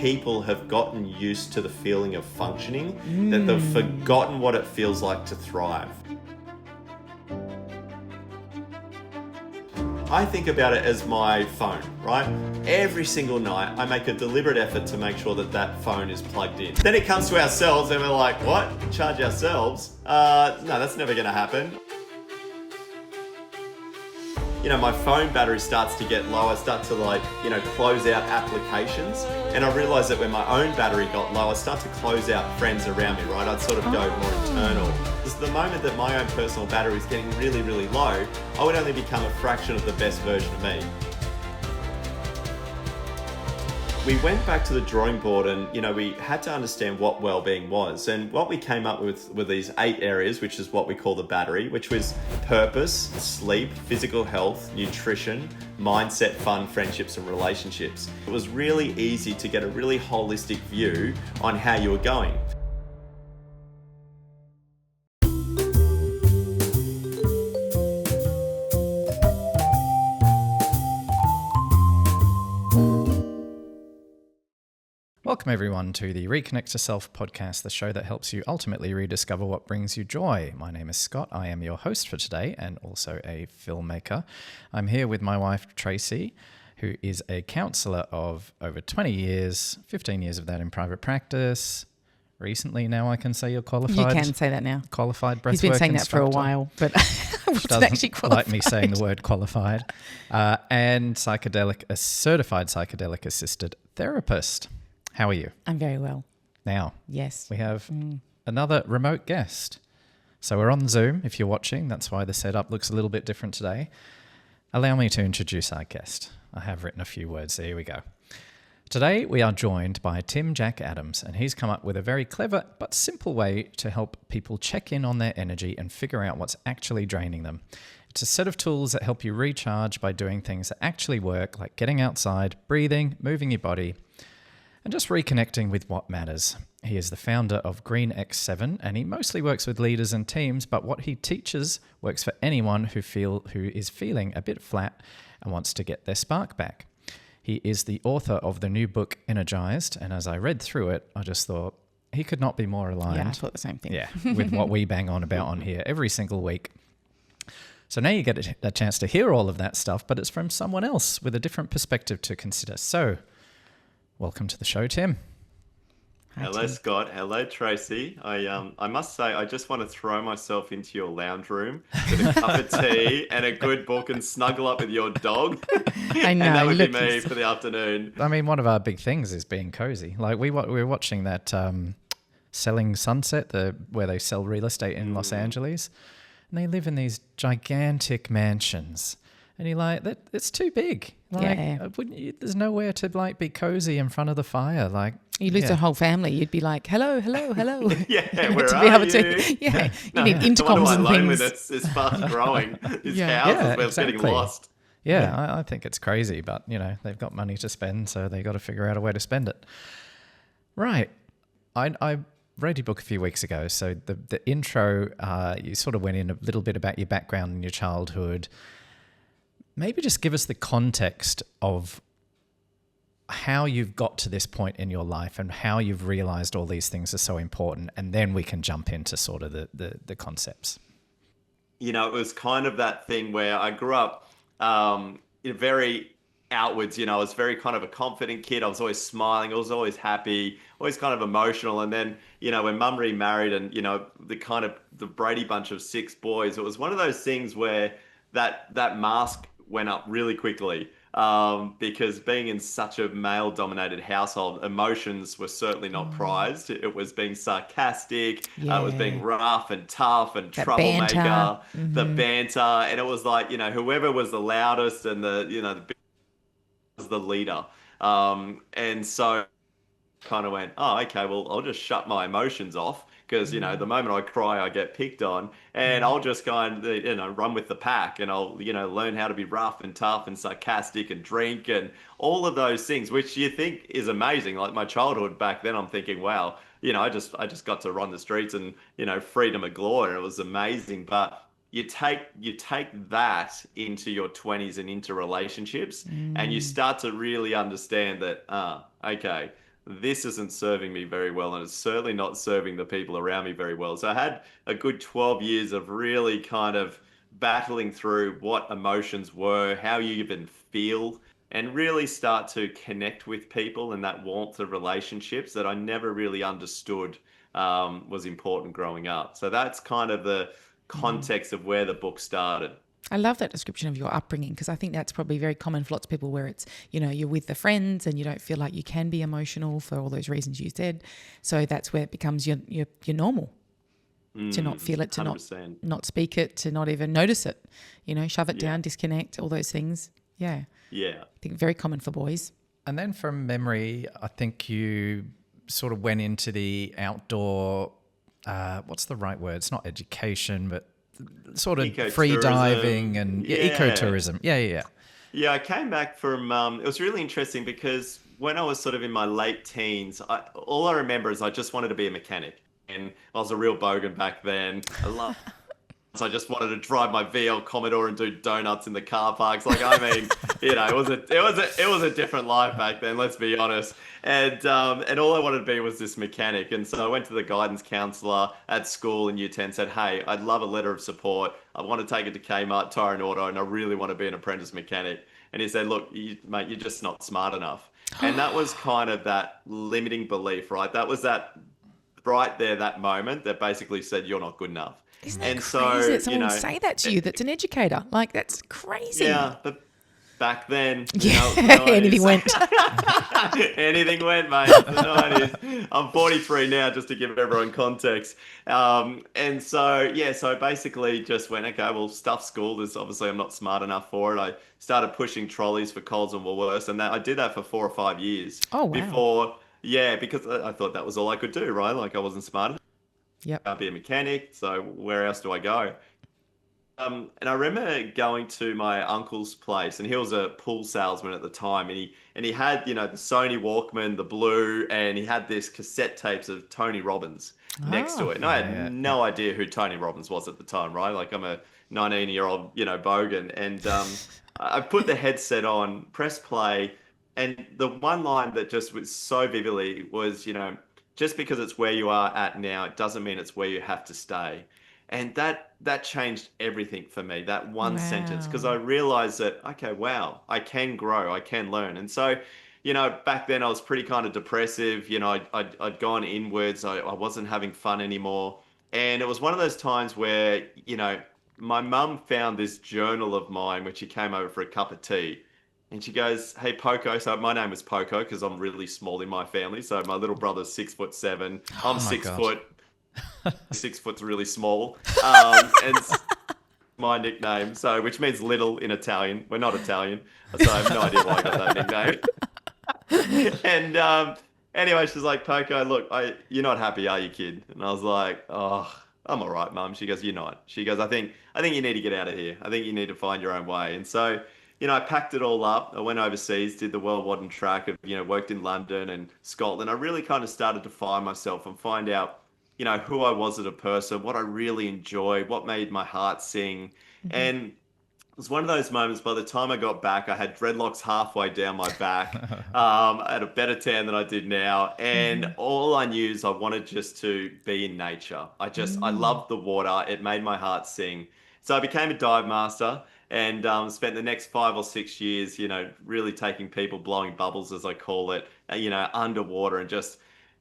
people have gotten used to the feeling of functioning that they've forgotten what it feels like to thrive. I think about it as my phone, right? Every single night, I make a deliberate effort to make sure that that phone is plugged in. Then it comes to ourselves and we're like, what? Charge ourselves? No, that's never gonna happen. You know, my phone battery starts to get low. I start to close out applications. And I realized that when my own battery got low, I start to close out friends around me, right? I'd sort of go more internal. Because the moment that my own personal battery is getting really, really low, I would only become a fraction of the best version of me. We went back to the drawing board and, we had to understand what well-being was. And what we came up with were these 8 areas, which is what we call the battery, which was purpose, sleep, physical health, nutrition, mindset, fun, friendships, and relationships. It was really easy to get a really holistic view on how you were going. Welcome everyone to the Reconnect to Self podcast, the show that helps you ultimately rediscover what brings you joy. My name is Scott. I am your host for today and also a filmmaker. I'm here with my wife, Tracey, who is a counsellor of over 20 years, 15 years of that in private practice. Recently now I can say you're qualified. You can say that now. Qualified breathwork instructor. He's been saying that for a while, but I wasn't actually qualified. Like me saying the word qualified. And a certified psychedelic assisted therapist. How are you? I'm very well. Now, yes, we have another remote guest. So we're on Zoom if you're watching. That's why the setup looks a little bit different today. Allow me to introduce our guest. I have written a few words. There we go. Today we are joined by Tim Jack Adams, and he's come up with a very clever but simple way to help people check in on their energy and figure out what's actually draining them. It's a set of tools that help you recharge by doing things that actually work, like getting outside, breathing, moving your body, and just reconnecting with what matters. He is the founder of Green X7, and he mostly works with leaders and teams, but what he teaches works for anyone who is feeling a bit flat and wants to get their spark back. He is the author of the new book, Energized, and as I read through it, I just thought he could not be more aligned. Yeah, I thought the same thing. Yeah, with what we bang on about on here every single week. So now you get a chance to hear all of that stuff, but it's from someone else with a different perspective to consider. So, welcome to the show, Tim. Hi, Hello, Tim. Scott. Hello, Tracey. I must say, I just want to throw myself into your lounge room with a cup of tea and a good book and snuggle up with your dog. I know. And that would be me for the afternoon. I mean, one of our big things is being cozy. Like we were watching that Selling Sunset, where they sell real estate in Los Angeles, and they live in these gigantic mansions. And you're like, it's too big. Like, Yeah. There's nowhere to be cozy in front of the fire. Like You lose a whole family. You'd be like, hello, hello, hello. Yeah, where to are be able you? To, yeah, you need No intercoms wonder my and things. loneliness is fast growing. This Yeah. house Yeah, is where it's exactly. getting lost. Yeah, I think it's crazy, but they've got money to spend, so they got to figure out a way to spend it. Right. I read your book a few weeks ago, so the intro, you sort of went in a little bit about your background and your childhood. Maybe just give us the context of how you've got to this point in your life and how you've realized all these things are so important, and then we can jump into sort of the concepts. It was kind of that thing where I grew up very outwards. I was very kind of a confident kid. I was always smiling. I was always happy, always kind of emotional. And then, when Mum remarried and, the Brady bunch of 6 boys, it was one of those things where that mask went up really quickly. Because being in such a male-dominated household, emotions were certainly not prized. It was being sarcastic, it was being rough and tough and That troublemaker, banter. the banter, and it was like, whoever was the loudest and the was the leader. And so kind of went, oh, okay, well, I'll just shut my emotions off because, the moment I cry, I get picked on, and I'll just go and, run with the pack, and I'll, learn how to be rough and tough and sarcastic and drink and all of those things, which you think is amazing. Like my childhood back then, I'm thinking, wow, I just got to run the streets and, freedom of glory, and it was amazing. But you take that into your 20s and into relationships, and you start to really understand that, okay, this isn't serving me very well, and it's certainly not serving the people around me very well. So I had a good 12 years of really kind of battling through what emotions were, how you even feel, and really start to connect with people and that warmth of relationships that I never really understood was important growing up. So that's kind of the context of where the book started. I love that description of your upbringing because I think that's probably very common for lots of people where it's, you're with the friends and you don't feel like you can be emotional for all those reasons you said. So that's where it becomes your normal to not feel it, to not 100%. not speak it, to not even notice it, shove it Yeah. down, disconnect, all those things. Yeah. Yeah. I think very common for boys. And then from memory, I think you sort of went into the outdoor, what's the right word? It's not education, but sort of free diving and Yeah. ecotourism. Yeah. Yeah, I came back from, it was really interesting because when I was sort of in my late teens, all I remember is I just wanted to be a mechanic. And I was a real bogan back then. I love So I just wanted to drive my VL Commodore and do donuts in the car parks. Like, I mean, it was a different life back then. Let's be honest. And all I wanted to be was this mechanic. And so I went to the guidance counselor at school in Year 10, said, "Hey, I'd love a letter of support. I want to take it to Kmart, Tire and Auto, and I really want to be an apprentice mechanic." And he said, "Look, mate, you're just not smart enough." And that was kind of that limiting belief, right? That was that right there, that moment that basically said you're not good enough. Isn't that And crazy so, that someone would say that to you that's an educator? Like, that's crazy. yeah, but back then, Yeah, the 90s. anything went. Anything went, mate. The 90s. I'm 43 now, just to give everyone context. And so, yeah, so I basically just went, okay, well, stuff school is obviously I'm not smart enough for it. I started pushing trolleys for Coles and Woolworths, and I did that for 4 or 5 years Oh, wow. before, yeah, because I thought that was all I could do, right? Like I wasn't smart enough. Yep. I'd be a mechanic, so where else do I go? And I remember going to my uncle's place, and he was a pool salesman at the time, and he had, the Sony Walkman, the blue, and he had this cassette tapes of Tony Robbins next to Oh. it. And I had Yeah. no idea who Tony Robbins was at the time, right? Like I'm a 19-year-old, bogan, and I put the headset on, press play, and the one line that just was so vividly was, just because it's where you are at now, it doesn't mean it's where you have to stay. And that changed everything for me, that one sentence, because I Wow. realized that, okay, wow, I can grow, I can learn. And so, back then I was pretty kind of depressive. I'd gone inwards, I wasn't having fun anymore. And it was one of those times where, my mum found this journal of mine when she came over for a cup of tea. And she goes, "Hey, Poco." So my name is Poco because I'm really small in my family. So my little brother's 6'7". I'm Oh my six God. foot. 6 foot's really small. And my nickname, so which means little in Italian. We're not Italian, so I have no idea why I got that nickname. And anyway, she's like, "Poco, look, you're not happy, are you, kid?" And I was like, "Oh, I'm all right, Mum." She goes, "You're not." She goes, "I think you need to get out of here. I think you need to find your own way." And so, I packed it all up. I went overseas, did the World Watton track, of, worked in London and Scotland. I really kind of started to find myself and find out, who I was as a person, what I really enjoyed, what made my heart sing. And it was one of those moments. By the time I got back, I had dreadlocks halfway down my back. I had a better tan than I did now, and all I knew is I wanted just to be in nature. I loved the water. It made my heart sing. So I became a dive master and spent the next 5 or 6 years, really taking people blowing bubbles, as I call it, underwater, and just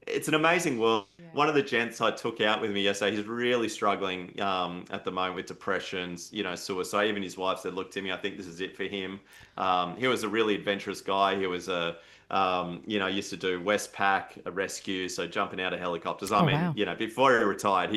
it's an amazing world. Yeah. One of the gents I took out with me yesterday, he's really struggling at the moment with depressions, suicide. Even his wife said, "Look, Timmy, I think this is it for him." He was a really adventurous guy. He was used to do Westpac, a rescue, so jumping out of helicopters. I Oh, mean, wow. before he retired,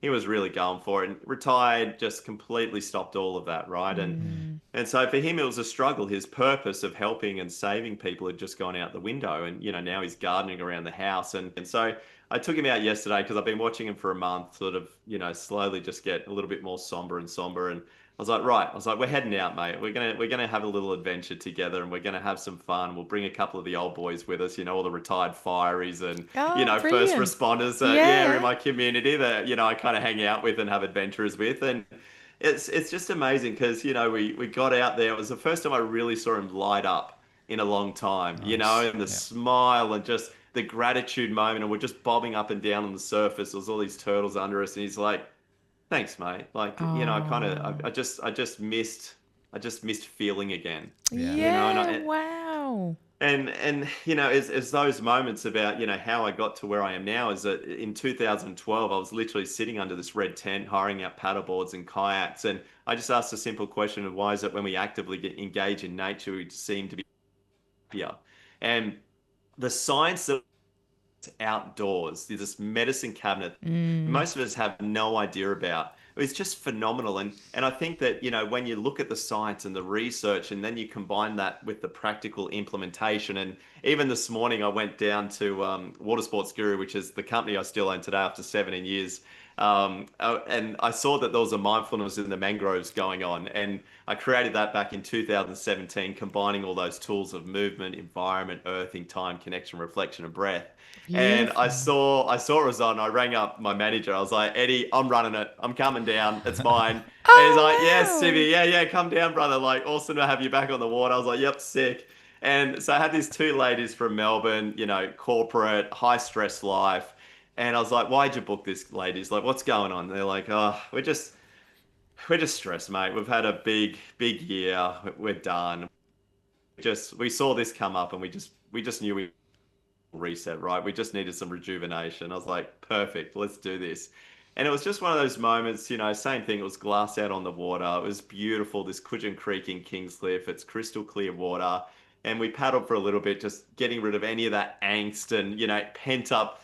he was really going for it. And retired, just completely stopped all of that, right? And so for him, it was a struggle. His purpose of helping and saving people had just gone out the window. And, now he's gardening around the house. And so I took him out yesterday because I've been watching him for a month, sort of, slowly just get a little bit more somber and somber. And I was like, right. I was like, we're heading out, mate. We're gonna have a little adventure together, and we're gonna have some fun. We'll bring a couple of the old boys with us, all the retired fireys and, Oh, first brilliant. responders yeah, in Yeah. my community that, I kind of hang out with and have adventures with. And it's just amazing because we got out there. It was the first time I really saw him light up in a long time. Nice. And the Yeah. smile and just the gratitude moment, and we're just bobbing up and down on the surface. There's all these turtles under us, and he's like, "Thanks, mate." Like, I kind of, Oh, I just missed feeling again. Yeah. And yeah. Wow. as those moments about how I got to where I am now is that in 2012 I was literally sitting under this red tent hiring out paddleboards and kayaks, and I just asked a simple question of why is it when we actively engage in nature we seem to be happier. And the science that outdoors, this medicine cabinet Mm, most of us have no idea about. It's just phenomenal. And I think that, when you look at the science and the research and then you combine that with the practical implementation. And even this morning I went down to Water Sports Guru, which is the company I still own today after 17 years. And I saw that there was a mindfulness in the mangroves going on. And I created that back in 2017, combining all those tools of movement, environment, earthing, time, connection, reflection, and breath. And I beautiful. saw I saw it was on. I rang up my manager. I was like, Eddie, I'm running it. I'm coming down. It's mine. And he's like, yes, Oh, Sivvy, yeah, come down, brother. Like, awesome to have you back on the water. I was like, yep, sick. And so I had these two ladies from Melbourne, corporate, high stress life. And I was like, why'd you book this, ladies? Like, what's going on? They're like, oh, we're just stressed, mate. We've had a big year. We're done. We saw this come up, and we just knew we reset, right? We just needed some rejuvenation. I was like, perfect, let's do this. And it was just one of those moments, same thing. It was glass out on the water. It was beautiful. This Coogin Creek in Kingscliff. It's crystal clear water. And we paddled for a little bit, just getting rid of any of that angst and, pent up,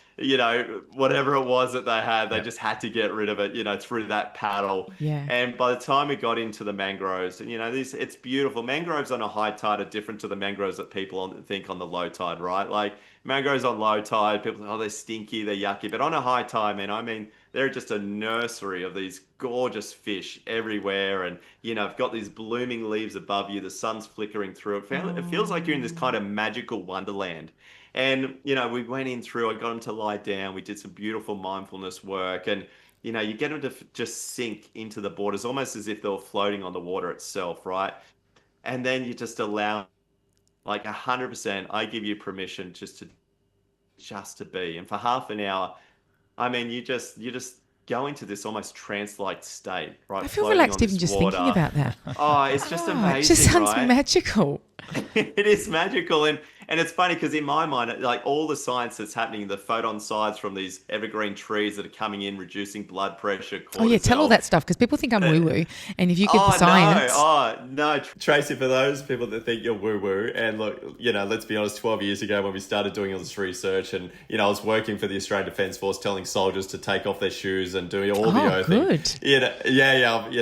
whatever it was that they had. They Yep. just had to get rid of it, through that paddle. yeah. And by the time we got into the mangroves, and it's beautiful. Mangroves on a high tide are different to the mangroves that think on the low tide, right? Like mangroves on low tide, people think, oh, they're stinky, they're yucky. But on a high tide, man, I mean, they're just a nursery of these gorgeous fish everywhere. And, I've got these blooming leaves above you. The sun's flickering through it. It feels like you're in this Oh, kind of magical wonderland. And, we went in through, I got them to lie down. We did some beautiful mindfulness work. And, you get them to just sink into the borders almost as if they were floating on the water itself, right? And then you just allow, like 100%, I give you permission just to be. And for half an hour, I mean, you just go into this almost trance-like state, I right? feel Floating on relaxed even this just thinking water. about that. Oh, it's just Oh, it just amazing, sounds right? magical. It is magical, and it's funny because in my mind, like all the science that's happening, the photon sides from these evergreen trees that are coming in, reducing blood pressure, Oh, yeah, tell all cortisol. that stuff because people think I'm uh, woo woo. And if you get the Oh no! science, Oh no, Tracy. For those people that think you're woo woo, and look, let's be honest. 12 years ago, when we started doing all this research, and I was working for the Australian Defence Force, telling soldiers to take off their shoes and doing all the oh, earthing. good.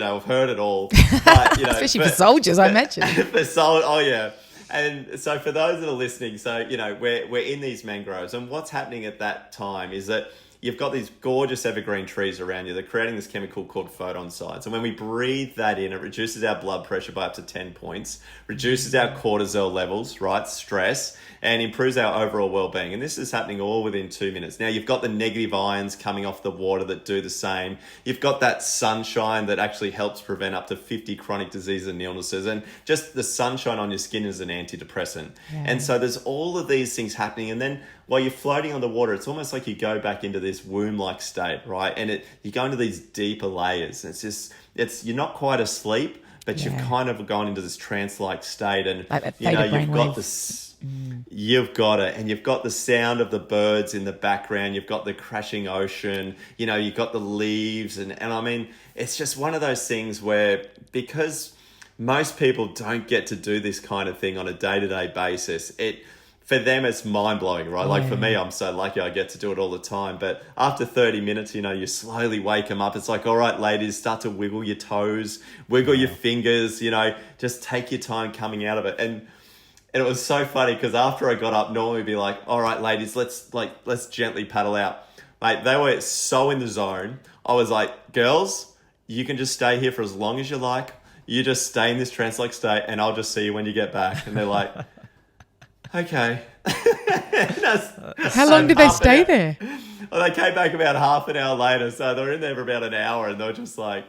I've heard it all. But Especially for soldiers, I imagine. for sol oh yeah. And so for those that are listening, so we're in these mangroves, and what's happening at that time is that you've got these gorgeous evergreen trees around you. They're creating this chemical called photon sides. And when we breathe that in, it reduces our blood pressure by up to 10 points, reduces our cortisol levels, right? Stress, and improves our overall well-being. And this is happening all within 2 minutes. Now, you've got the negative ions coming off the water that do the same. You've got that sunshine that actually helps prevent up to 50 chronic diseases and illnesses. And just the sunshine on your skin is an antidepressant. Yeah. And so there's all of these things happening. And then while you're floating on the water, it's almost like you go back into this womb-like state, right? And you go into these deeper layers. You're not quite asleep, but you've Yeah. kind of gone into this trance-like state, and Like that theta you've got brainwave. this, you've got it, and you've got the sound of the birds in the background. You've got the crashing ocean. You've got the leaves, and I mean, it's just one of those things where because most people don't get to do this kind of thing on a day-to-day basis, for them, it's mind-blowing, right? Like for me, I'm so lucky I get to do it all the time. But after 30 minutes, you slowly wake them up. It's like, all right, ladies, start to wiggle your toes, wiggle your fingers, just take your time coming out of it. And it was so funny because after I got up, normally it'd be like, all right, ladies, let's gently paddle out. Mate, they were so in the zone. I was like, girls, you can just stay here for as long as you like. You just stay in this trance-like state and I'll just see you when you get back. And they're like, okay. How long did they half an stay hour. there? Well, they came back about half an hour later, so they were in there for about an hour, and they were just like,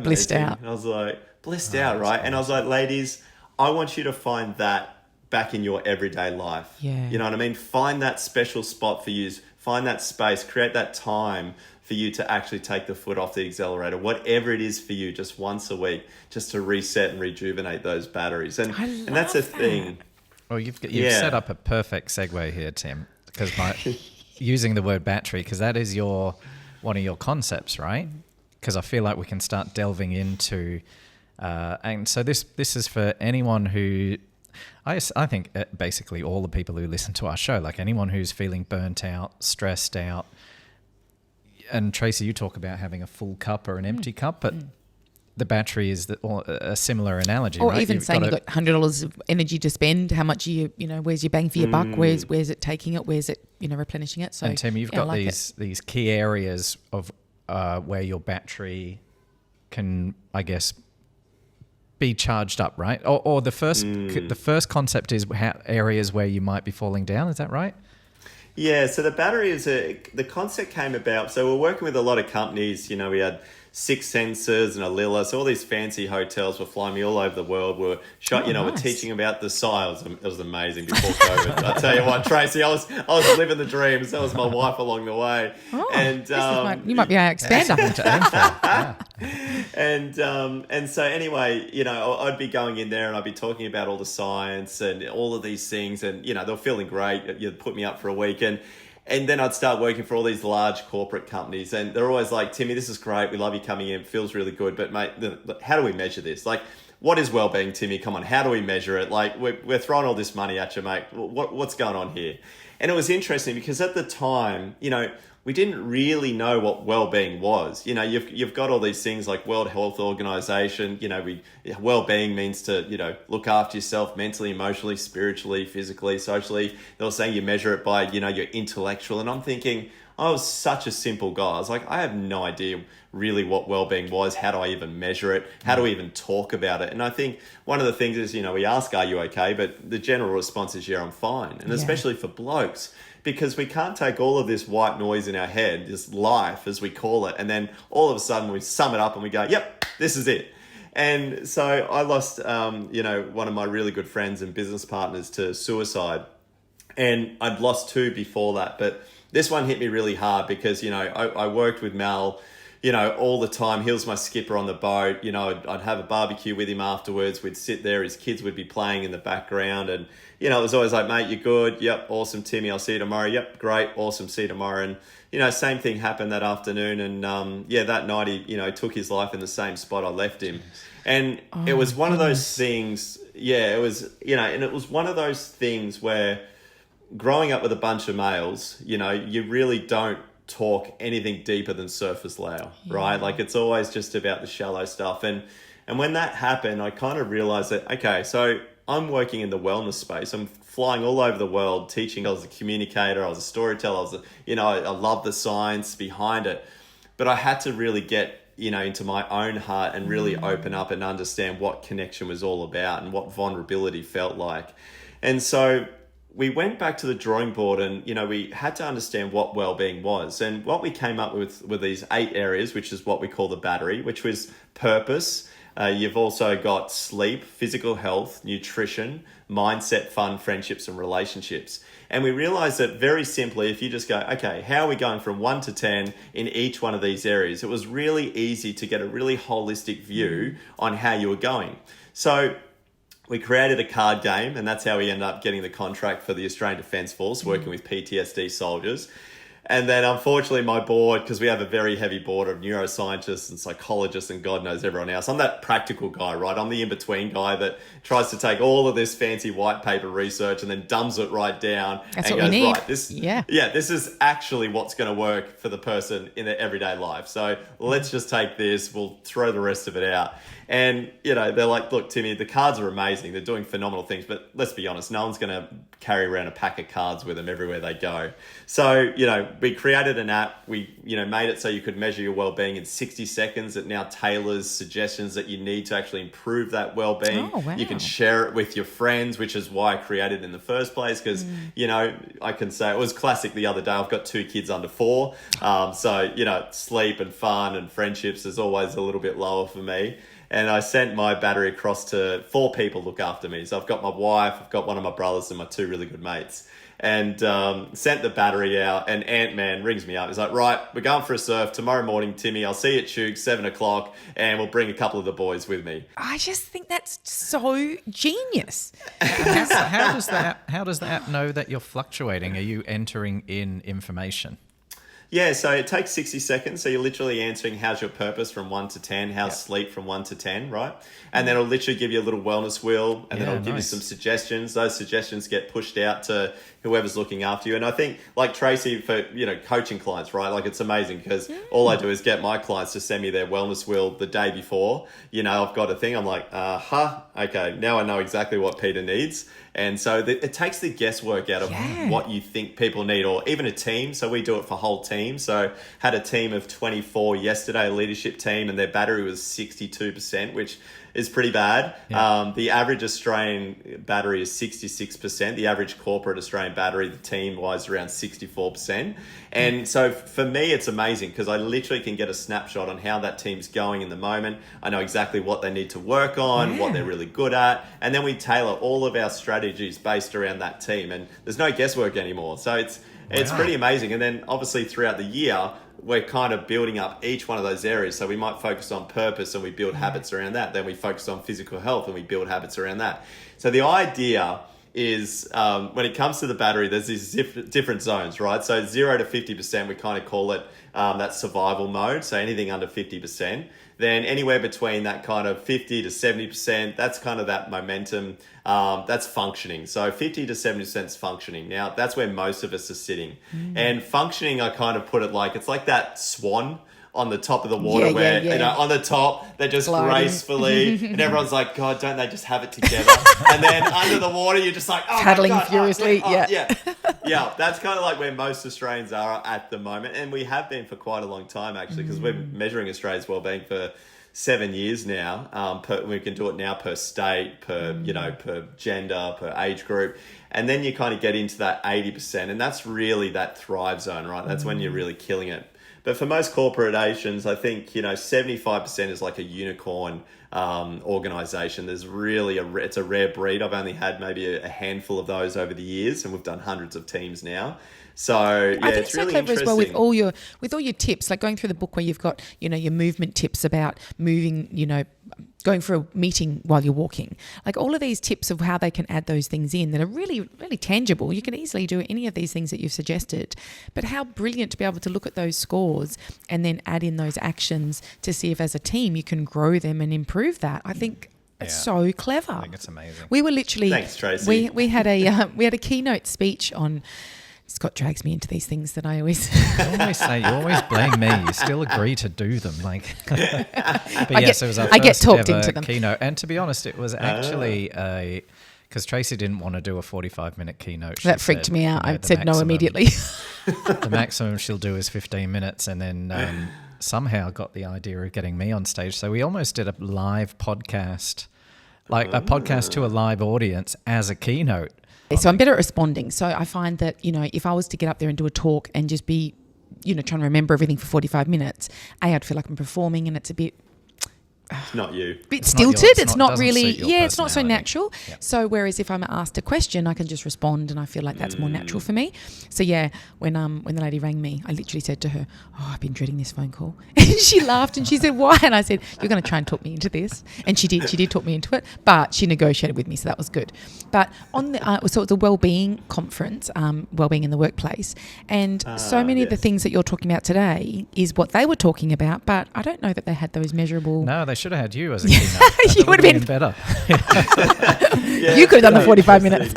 Blissed amazing. out. And I was like, blissed out, right? And I was like, ladies, I want you to find that back in your everyday life. Yeah. You know what I mean? Find that special spot for you. Find that space. Create that time for you to actually take the foot off the accelerator, whatever it is for you, just once a week, just to reset and rejuvenate those batteries. And that's a thing. Well, you've set up a perfect segue here, Tim, because using the word battery, because that is one of your concepts, right? Because I feel like we can start delving into, and so this is for anyone who, I think basically all the people who listen to our show, like anyone who's feeling burnt out, stressed out. And Tracey, you talk about having a full cup or an empty cup, but the battery is a similar analogy, or Oh, right? even saying you've got $100 of energy to spend. How much where's your bang for your buck? Where's it taking it? Where's it replenishing it? So, and Tim, you've got these key areas of where your battery can, I guess, be charged up, right? Or the first concept is areas where you might be falling down. Is that right? Yeah, so the battery the concept came about. So we're working with a lot of companies. We had Six Senses and Alila. So all these fancy hotels were flying me all over the world. We're we're teaching about the science. It was amazing before COVID. I tell you what, Tracey, I was living the dreams. That was my wife along the way. Oh, and you might be our expander. And so anyway, I'd be going in there and I'd be talking about all the science and all of these things, and they were feeling great. You'd put me up for a week, and then I'd start working for all these large corporate companies, and they're always like, Timmy, this is great. We love you coming in. It feels really good. But mate, how do we measure this? Like, what is well-being, Timmy? Come on, how do we measure it? Like, we're throwing all this money at you, mate. What's going on here? And it was interesting because at the time, we didn't really know what well-being was. You've got all these things like World Health Organization. Well-being means to, look after yourself mentally, emotionally, spiritually, physically, socially. They were saying you measure it by, your intellectual. And I'm thinking, I was such a simple guy. I was like, I have no idea really what well-being was. How do I even measure it? How do we even talk about it? And I think one of the things is, we ask, are you okay? But the general response is, yeah, I'm fine. And especially for blokes, because we can't take all of this white noise in our head, this life as we call it, and then all of a sudden we sum it up and we go, yep, this is it. And so I lost, one of my really good friends and business partners to suicide. And I'd lost two before that, but this one hit me really hard because, I worked with Mal, all the time. He was my skipper on the boat. I'd have a barbecue with him afterwards. We'd sit there. His kids would be playing in the background. And, it was always like, mate, you're good. Yep. Awesome, Timmy. I'll see you tomorrow. Yep. Great. Awesome. See you tomorrow. And, same thing happened that afternoon. And, that night he, took his life in the same spot I left him. And it was one of those things. Yeah, it was, and it was one of those things where growing up with a bunch of males, you really don't talk anything deeper than surface level, right? Like it's always just about the shallow stuff. And when that happened, I kind of realized that, okay, so I'm working in the wellness space. I'm flying all over the world, teaching. I was a communicator. I was a storyteller. I love the science behind it, but I had to really get, into my own heart and really open up and understand what connection was all about and what vulnerability felt like. And so we went back to the drawing board and, we had to understand what well-being was. And what we came up with were these 8 areas, which is what we call the battery, which was purpose. You've also got sleep, physical health, nutrition, mindset, fun, friendships, and relationships. And we realized that very simply, if you just go, okay, how are we going from 1 to 10 in each one of these areas? It was really easy to get a really holistic view on how you were going. So we created a card game, and that's how we ended up getting the contract for the Australian Defence Force, working with PTSD soldiers. And then unfortunately my board, because we have a very heavy board of neuroscientists and psychologists and God knows everyone else. I'm that practical guy, right? I'm the in-between guy that tries to take all of this fancy white paper research and then dumbs it right down. That's and what goes, we need. Right, this is actually what's going to work for the person in their everyday life. So let's just take this, we'll throw the rest of it out. And, they're like, look, Timmy, the cards are amazing. They're doing phenomenal things. But let's be honest, no one's going to carry around a pack of cards with them everywhere they go. So, we created an app. We, made it so you could measure your well-being in 60 seconds. It now tailors suggestions that you need to actually improve that well-being. Oh, wow. You can share it with your friends, which is why I created it in the first place. Because, I can say it was classic the other day. I've got 2 kids under 4. So, sleep and fun and friendships is always a little bit lower for me. and I sent my battery across to 4 people look after me. So I've got my wife, I've got one of my brothers, and my 2 really good mates. And sent the battery out, and Ant-Man rings me up. He's like, right, we're going for a surf tomorrow morning, Timmy. I'll see you at Chooks, 7 o'clock, and we'll bring a couple of the boys with me. I just think that's so genius. How does the app know that you're fluctuating? Are you entering in information? Yeah, so it takes 60 seconds. So you're literally answering how's your purpose from 1 to 10, how's sleep from 1 to 10, right? And then it'll literally give you a little wellness wheel, and then it'll give you some suggestions. Those suggestions get pushed out to whoever's looking after you. And I think, like Tracey, for coaching clients, right? Like, it's amazing because all I do is get my clients to send me their wellness wheel the day before. I've got a thing. I'm like, okay, now I know exactly what Peter needs. And so it takes the guesswork out of what you think people need, or even a team. So we do it for whole teams. So had a team of 24 yesterday, a leadership team, and their battery was 62%, which is pretty bad. Yeah. The average Australian battery is 66%. The average corporate Australian battery, the team-wise, around 64%. And so for me, it's amazing because I literally can get a snapshot on how that team's going in the moment. I know exactly what they need to work on, what they're really good at. And then we tailor all of our strategies based around that team. And there's no guesswork anymore. So it's pretty amazing. And then obviously throughout the year, we're kind of building up each one of those areas. So we might focus on purpose and we build habits around that. Then we focus on physical health and we build habits around that. So the idea is when it comes to the battery, there's these different zones, right? So 0 to 50%, we kind of call it that survival mode. So anything under 50%. Then anywhere between that kind of 50 to 70%, that's kind of that momentum, that's functioning. So 50 to 70% is functioning. Now, that's where most of us are sitting. And functioning, I kind of put it like, it's like that swan on the top of the water on the top, they're just gracefully, and everyone's like, God, don't they just have it together? And then under the water, you're just like, oh, paddling my God, furiously. Yeah, that's kind of like where most Australians are at the moment. And we have been for quite a long time, actually, because we're measuring Australia's wellbeing for 7 years now. We can do it now per state, per gender, per age group. And then you kind of get into that 80%, and that's really that thrive zone, right? That's when you're really killing it. But for most corporations, I think, 75% is like a unicorn organization. There's really it's a rare breed. I've only had maybe a handful of those over the years, and we've done hundreds of teams now. So I think it's so really clever as well with all your tips, like going through the book where you've got, your movement tips about moving, going for a meeting while you're walking, like all of these tips of how they can add those things in that are really, really tangible. You can easily do any of these things that you've suggested, but how brilliant to be able to look at those scores and then add in those actions to see if as a team you can grow them and improve that. I think it's so clever. I think it's amazing. We were literally, thanks, Tracey. We had a keynote speech on. Scott drags me into these things that I always... You always blame me. You still agree to do them. It was our I get first talked ever into them. keynote. And to be honest, it was actually because Tracey didn't want to do a 45-minute keynote. That freaked me out. I said no immediately. The maximum she'll do is 15 minutes, and then somehow got the idea of getting me on stage. So we almost did a live podcast, a podcast to a live audience as a keynote. So I'm better at responding. So I find that, if I was to get up there and do a talk and just be, trying to remember everything for 45 minutes, I'd feel like I'm performing and it's a bit... It's not you. Bit stilted. It's not really... Yeah, it's not so natural. Yep. So whereas if I'm asked a question, I can just respond and I feel like that's more natural for me. So when the lady rang me, I literally said to her, I've been dreading this phone call. And she laughed and she said, why? And I said, you're going to try and talk me into this. And she did. She did talk me into it, but she negotiated with me, so that was good. But on the so it's a wellbeing conference, wellbeing in the workplace, and so many of the things that you're talking about today is what they were talking about, but I don't know that they had those measurable... No, they should have had you as a keynote. You would have been better. You could have done the 45 minutes.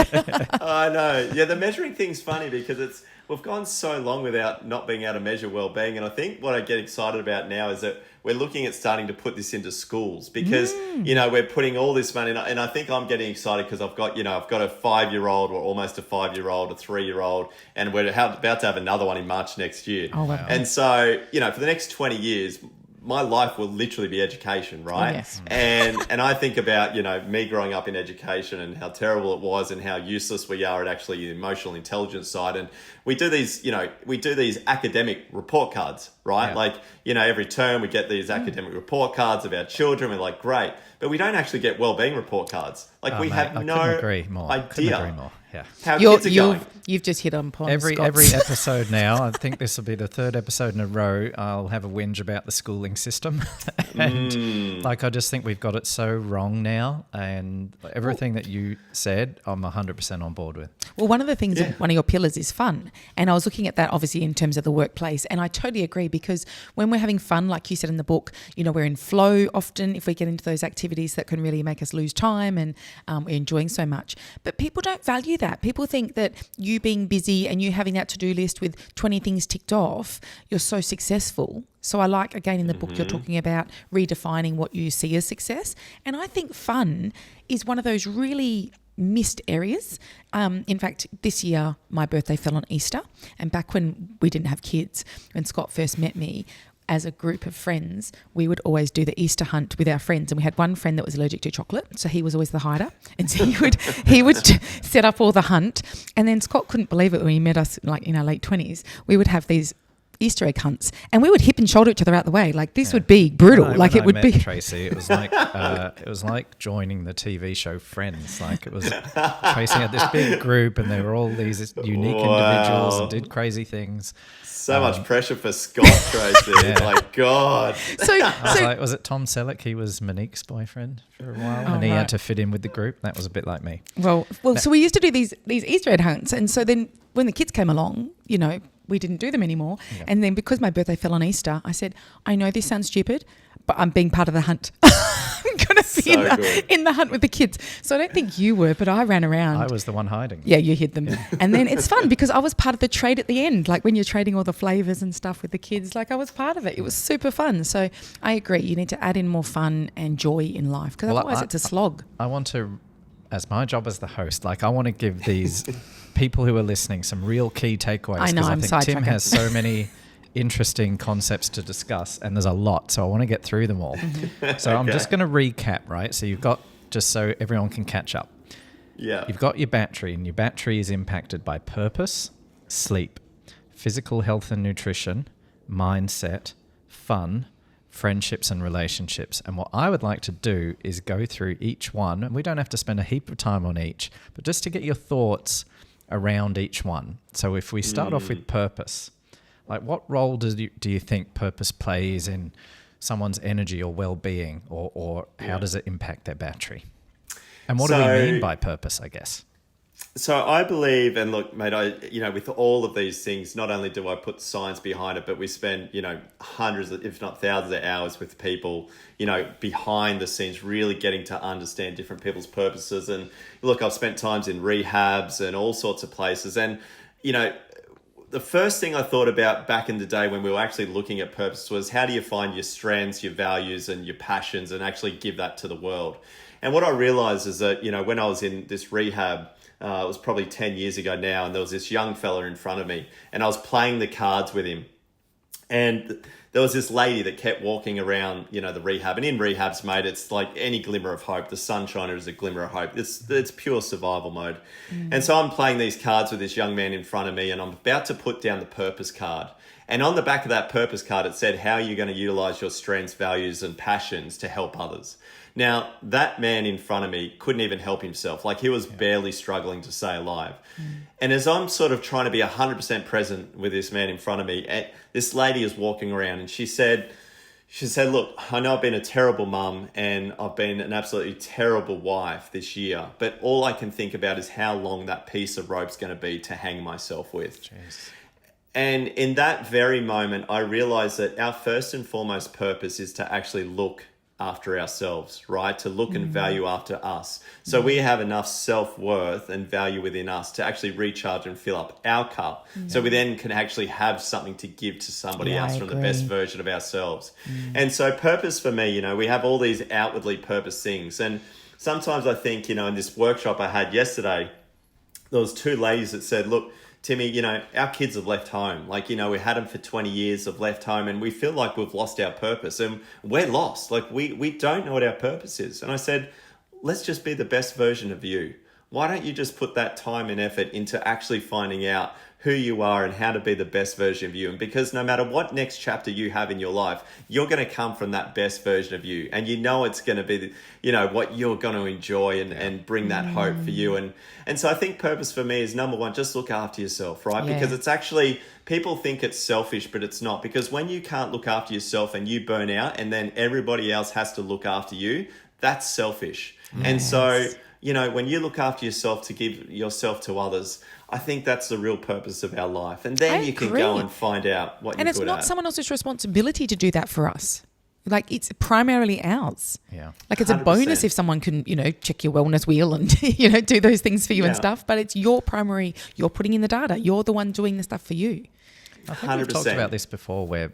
I know. Yeah, the measuring thing's funny because we've gone so long without not being able to measure well-being, and I think what I get excited about now is that we're looking at starting to put this into schools because we're putting all this money in, and I think I'm getting excited because I've got a 5-year-old or almost a 5-year-old, a 3-year-old, and we're about to have another one in March next year. Oh wow! And so for the next 20 years. my life will literally be education, right? Oh, yes. And I think about, me growing up in education and how terrible it was and how useless we are at actually the emotional intelligence side. And we do these, academic report cards, right? Yeah. Like, every term we get these academic report cards of our children. We're like, great. But we don't actually get wellbeing report cards. Like, we Mate, have I no couldn't agree more. Couldn't agree idea more. Yeah. how kids are going. You've just hit on Every episode now, I think this will be the third episode in a row, I'll have a whinge about the schooling system. And I just think we've got it so wrong now. And everything that you said, I'm 100% on board with. Well, one of the things, one of your pillars is fun. And I was looking at that obviously in terms of the workplace. And I totally agree, because when we're having fun, like you said in the book, we're in flow often if we get into those activities that can really make us lose time, and we're enjoying so much. But people don't value that. People think that you being busy and you having that to-do list with 20 things ticked off, you're so successful. So I like, again, in the book, you're talking about redefining what you see as success. And I think fun is one of those really missed areas. In fact, this year, my birthday fell on Easter. And back when we didn't have kids, when Scott first met me, as a group of friends, we would always do the Easter hunt with our friends. And we had one friend that was allergic to chocolate, so he was always the hider. And so he would set up all the hunt. And then Scott couldn't believe it when he met us like in our late 20s. We would have these Easter egg hunts, and we would hip and shoulder each other out the way. Like, this would be brutal. When like, I it would met be Tracey. It was like joining the TV show Friends. Like, it was Tracey had this big group, and there were all these unique individuals and did crazy things. So much pressure for Scott, Tracey. Like, God. Was it Tom Selleck? He was Monique's boyfriend for a while, and he had to fit in with the group. That was a bit like me. Well. So we used to do these Easter egg hunts, and so then when the kids came along, we didn't do them anymore. Yeah. And then because my birthday fell on Easter, I said, I know this sounds stupid, but I'm being part of the hunt. I'm going to be in the hunt with the kids. So I don't think you were, but I ran around. I was the one hiding. Yeah, you hid them. And then it's fun because I was part of the trade at the end, like when you're trading all the flavours and stuff with the kids, like I was part of it. It was super fun. So I agree. You need to add in more fun and joy in life, because otherwise it's a slog. I want to, as my job as the host, I want to give these people who are listening some real key takeaways. I know, because I think Tim has so many interesting concepts to discuss, and there's a lot, so I want to get through them all. So I'm just going to recap, right? So you've got, just so everyone can catch up. Yeah. You've got your battery, and your battery is impacted by purpose, sleep, physical health and nutrition, mindset, fun, friendships and relationships. And what I would like to do is go through each one, and we don't have to spend a heap of time on each, but just to get your thoughts around each one. So if we start off with purpose, like what role do you think purpose plays in someone's energy or well-being, or how does it impact their battery? And what do we mean by purpose, I guess? So I believe, and look, mate, with all of these things, not only do I put science behind it, but we spend, hundreds, if not thousands of hours with people, behind the scenes, really getting to understand different people's purposes. And look, I've spent times in rehabs and all sorts of places. And, the first thing I thought about back in the day when we were actually looking at purpose was, how do you find your strengths, your values, and your passions, and actually give that to the world? And what I realized is that, when I was in this rehab, it was probably 10 years ago now, and there was this young fella in front of me, and I was playing the cards with him. And there was this lady that kept walking around, the rehab. And in rehabs, mate, it's like any glimmer of hope. The sunshine is a glimmer of hope. It's pure survival mode. And so I'm playing these cards with this young man in front of me, and I'm about to put down the purpose card. And on the back of that purpose card, it said, how are you going to utilize your strengths, values, and passions to help others? Now, that man in front of me couldn't even help himself. Like, he was barely struggling to stay alive. And as I'm sort of trying to be 100% present with this man in front of me, this lady is walking around, and she said, look, I know I've been a terrible mum, and I've been an absolutely terrible wife this year, but all I can think about is how long that piece of rope's going to be to hang myself with. Jeez. And in that very moment, I realized that our first and foremost purpose is to actually look after ourselves, right? To look and value after us. So we have enough self-worth and value within us to actually recharge and fill up our cup. So we then can actually have something to give to somebody else from the best version of ourselves. And so purpose for me, we have all these outwardly purpose things. And sometimes I think, in this workshop I had yesterday, there was two ladies that said, look, Timmy, you know, our kids have left home. Like, you know, we had them for 20 years, have left home, and we feel like we've lost our purpose, and we're lost. Like, we don't know what our purpose is. And I said, let's just be the best version of you. Why don't you just put that time and effort into actually finding out who you are and how to be the best version of you? And because no matter what next chapter you have in your life, you're going to come from that best version of you. And you know it's going to be, you know, what you're going to enjoy and bring that hope for you. And so I think purpose for me is, number one, just look after yourself, right? Yeah. Because it's actually, people think it's selfish, but it's not. Because when you can't look after yourself and you burn out and then everybody else has to look after you, that's selfish. Yes. And so, you know, when you look after yourself to give yourself to others, I think that's the real purpose of our life. And then you can go and find out what you're good at. And it's not someone else's responsibility to do that for us. Like, it's primarily ours. Yeah. Like, it's a bonus 100%. if someone can, you know, check your wellness wheel and, you know, do those things for you and Yeah. stuff. But it's your primary, you're putting in the data. You're the one doing the stuff for you. I think we've talked 100%. about this before where,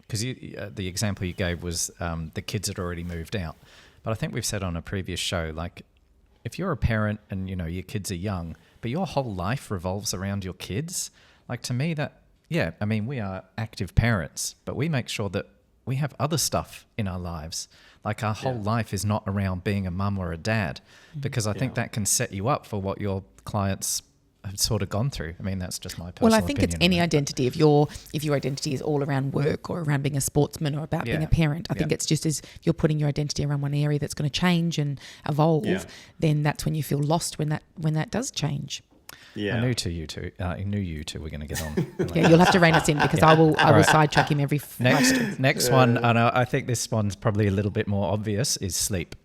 because the example you gave was the kids had already moved out. But I think we've said on a previous show, like, if you're a parent and, you know, your kids are young, but your whole life revolves around your kids, like, to me that, yeah, I mean, we are active parents, but we make sure that we have other stuff in our lives. Like, our whole life is not around being a mum or a dad, because I think that can set you up for what your clients have sort of gone through. I mean, that's just my personal Well, I think it's opinion any on that. identity. If your identity is all around work or around being a sportsman or about being Yeah. a parent, I think Yeah. it's just as if you're putting your identity around one area that's going to change and evolve, Yeah. then that's when you feel lost when that does change. Yeah. I knew you two were going to get on. Yeah, you'll have to rein us in because I will right. sidetrack him every Next one, and I think this one's probably a little bit more obvious, is sleep.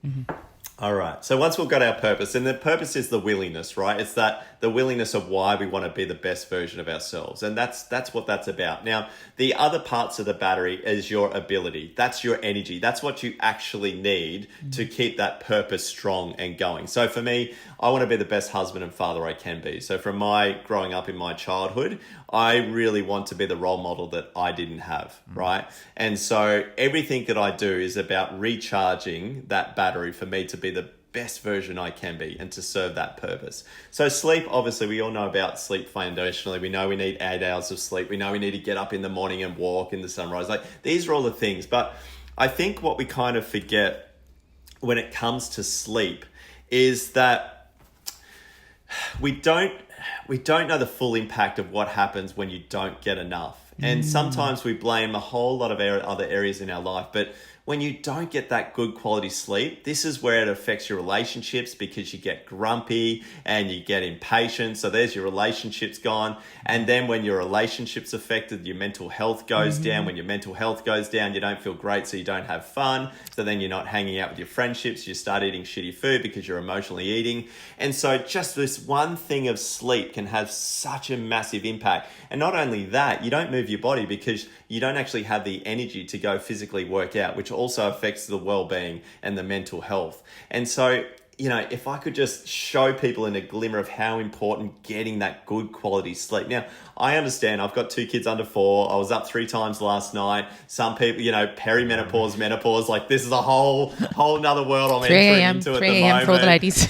All right. So once we've got our purpose, and the purpose is the willingness, right? It's that the willingness of why we want to be the best version of ourselves. And that's what that's about. Now, the other parts of the battery is your ability. That's your energy. That's what you actually need to keep that purpose strong and going. So for me, I want to be the best husband and father I can be. So from my growing up in my childhood, I really want to be the role model that I didn't have, right? And so everything that I do is about recharging that battery for me to be the best version I can be and to serve that purpose. So sleep, obviously, we all know about sleep foundationally. We know we need 8 hours of sleep. We know we need to get up in the morning and walk in the sunrise. Like, these are all the things. But I think what we kind of forget when it comes to sleep is that we don't know the full impact of what happens when you don't get enough. And sometimes we blame a whole lot of other areas in our life, but when you don't get that good quality sleep, this is where it affects your relationships, because you get grumpy and you get impatient. So there's your relationships gone. And then when your relationship's affected, your mental health goes down. When your mental health goes down, you don't feel great, so you don't have fun. So then you're not hanging out with your friendships. You start eating shitty food because you're emotionally eating. And so just this one thing of sleep can have such a massive impact. And not only that, you don't move your body because you don't actually have the energy to go physically work out, which also affects the well-being and the mental health. And so, you know, if I could just show people in a glimmer of how important getting that good quality sleep. Now, I understand I've got 2 kids under 4. I was up 3 times last night. Some people, you know, perimenopause, menopause, like this is a whole nother world I'm 3 entering a.m. into at 3 the a.m. moment. for all the ladies.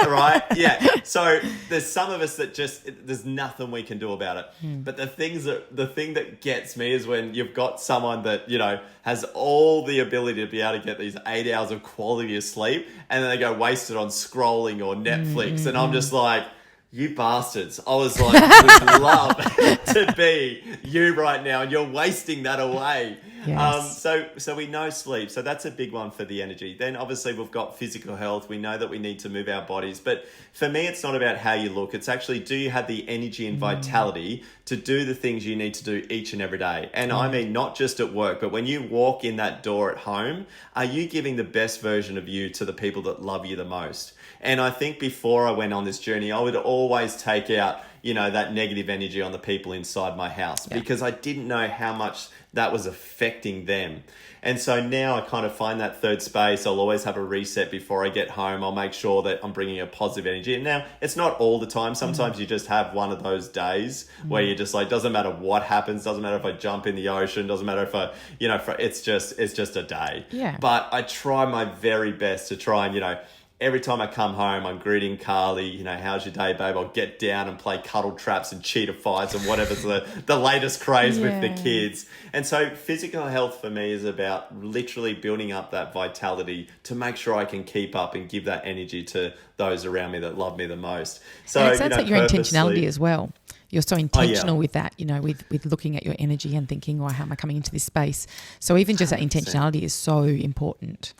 Right? Yeah. So there's some of us that just, there's nothing we can do about it. But the thing that gets me is when you've got someone that, you know, has all the ability to be able to get these 8 hours of quality of sleep, and then they go wasted on scrolling or Netflix. And I'm just like, you bastards. I was like, would love to be you right now, and you're wasting that away. Yes. So we know sleep. So that's a big one for the energy. Then obviously we've got physical health. We know that we need to move our bodies. But for me, it's not about how you look. It's actually, do you have the energy and vitality to do the things you need to do each and every day? And I mean, not just at work, but when you walk in that door at home, are you giving the best version of you to the people that love you the most? And I think before I went on this journey, I would always take out, you know, that negative energy on the people inside my house because I didn't know how much that was affecting them. And so now I kind of find that third space. I'll always have a reset before I get home. I'll make sure that I'm bringing a positive energy. And now it's not all the time. Sometimes you just have one of those days where you're just like, doesn't matter what happens. Doesn't matter if I jump in the ocean. Doesn't matter if I, you know, it's just a day. Yeah. But I try my very best to try and, you know, every time I come home, I'm greeting Carly, you know, how's your day, babe? I'll get down and play cuddle traps and cheetah fights and whatever's the latest craze with the kids. And so physical health for me is about literally building up that vitality to make sure I can keep up and give that energy to those around me that love me the most. So and it sounds like your purposely, intentionality as well. You're so intentional with that, you know, with looking at your energy and thinking, well, how am I coming into this space? So even just that 100%. intentionality is so important.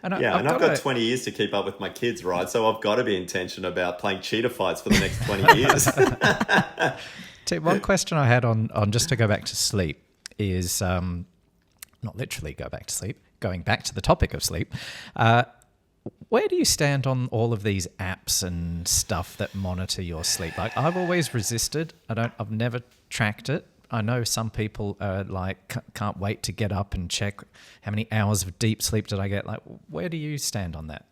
And I've got 20 years to keep up with my kids, right? So I've got to be intentional about playing cheetah fights for the next 20 years. Tim, one question I had on just to go back to sleep is, not literally go back to sleep, going back to the topic of sleep. Where do you stand on all of these apps and stuff that monitor your sleep? Like, I've always resisted. I've never tracked it. I know some people are like, can't wait to get up and check how many hours of deep sleep did I get. Like, where do you stand on that?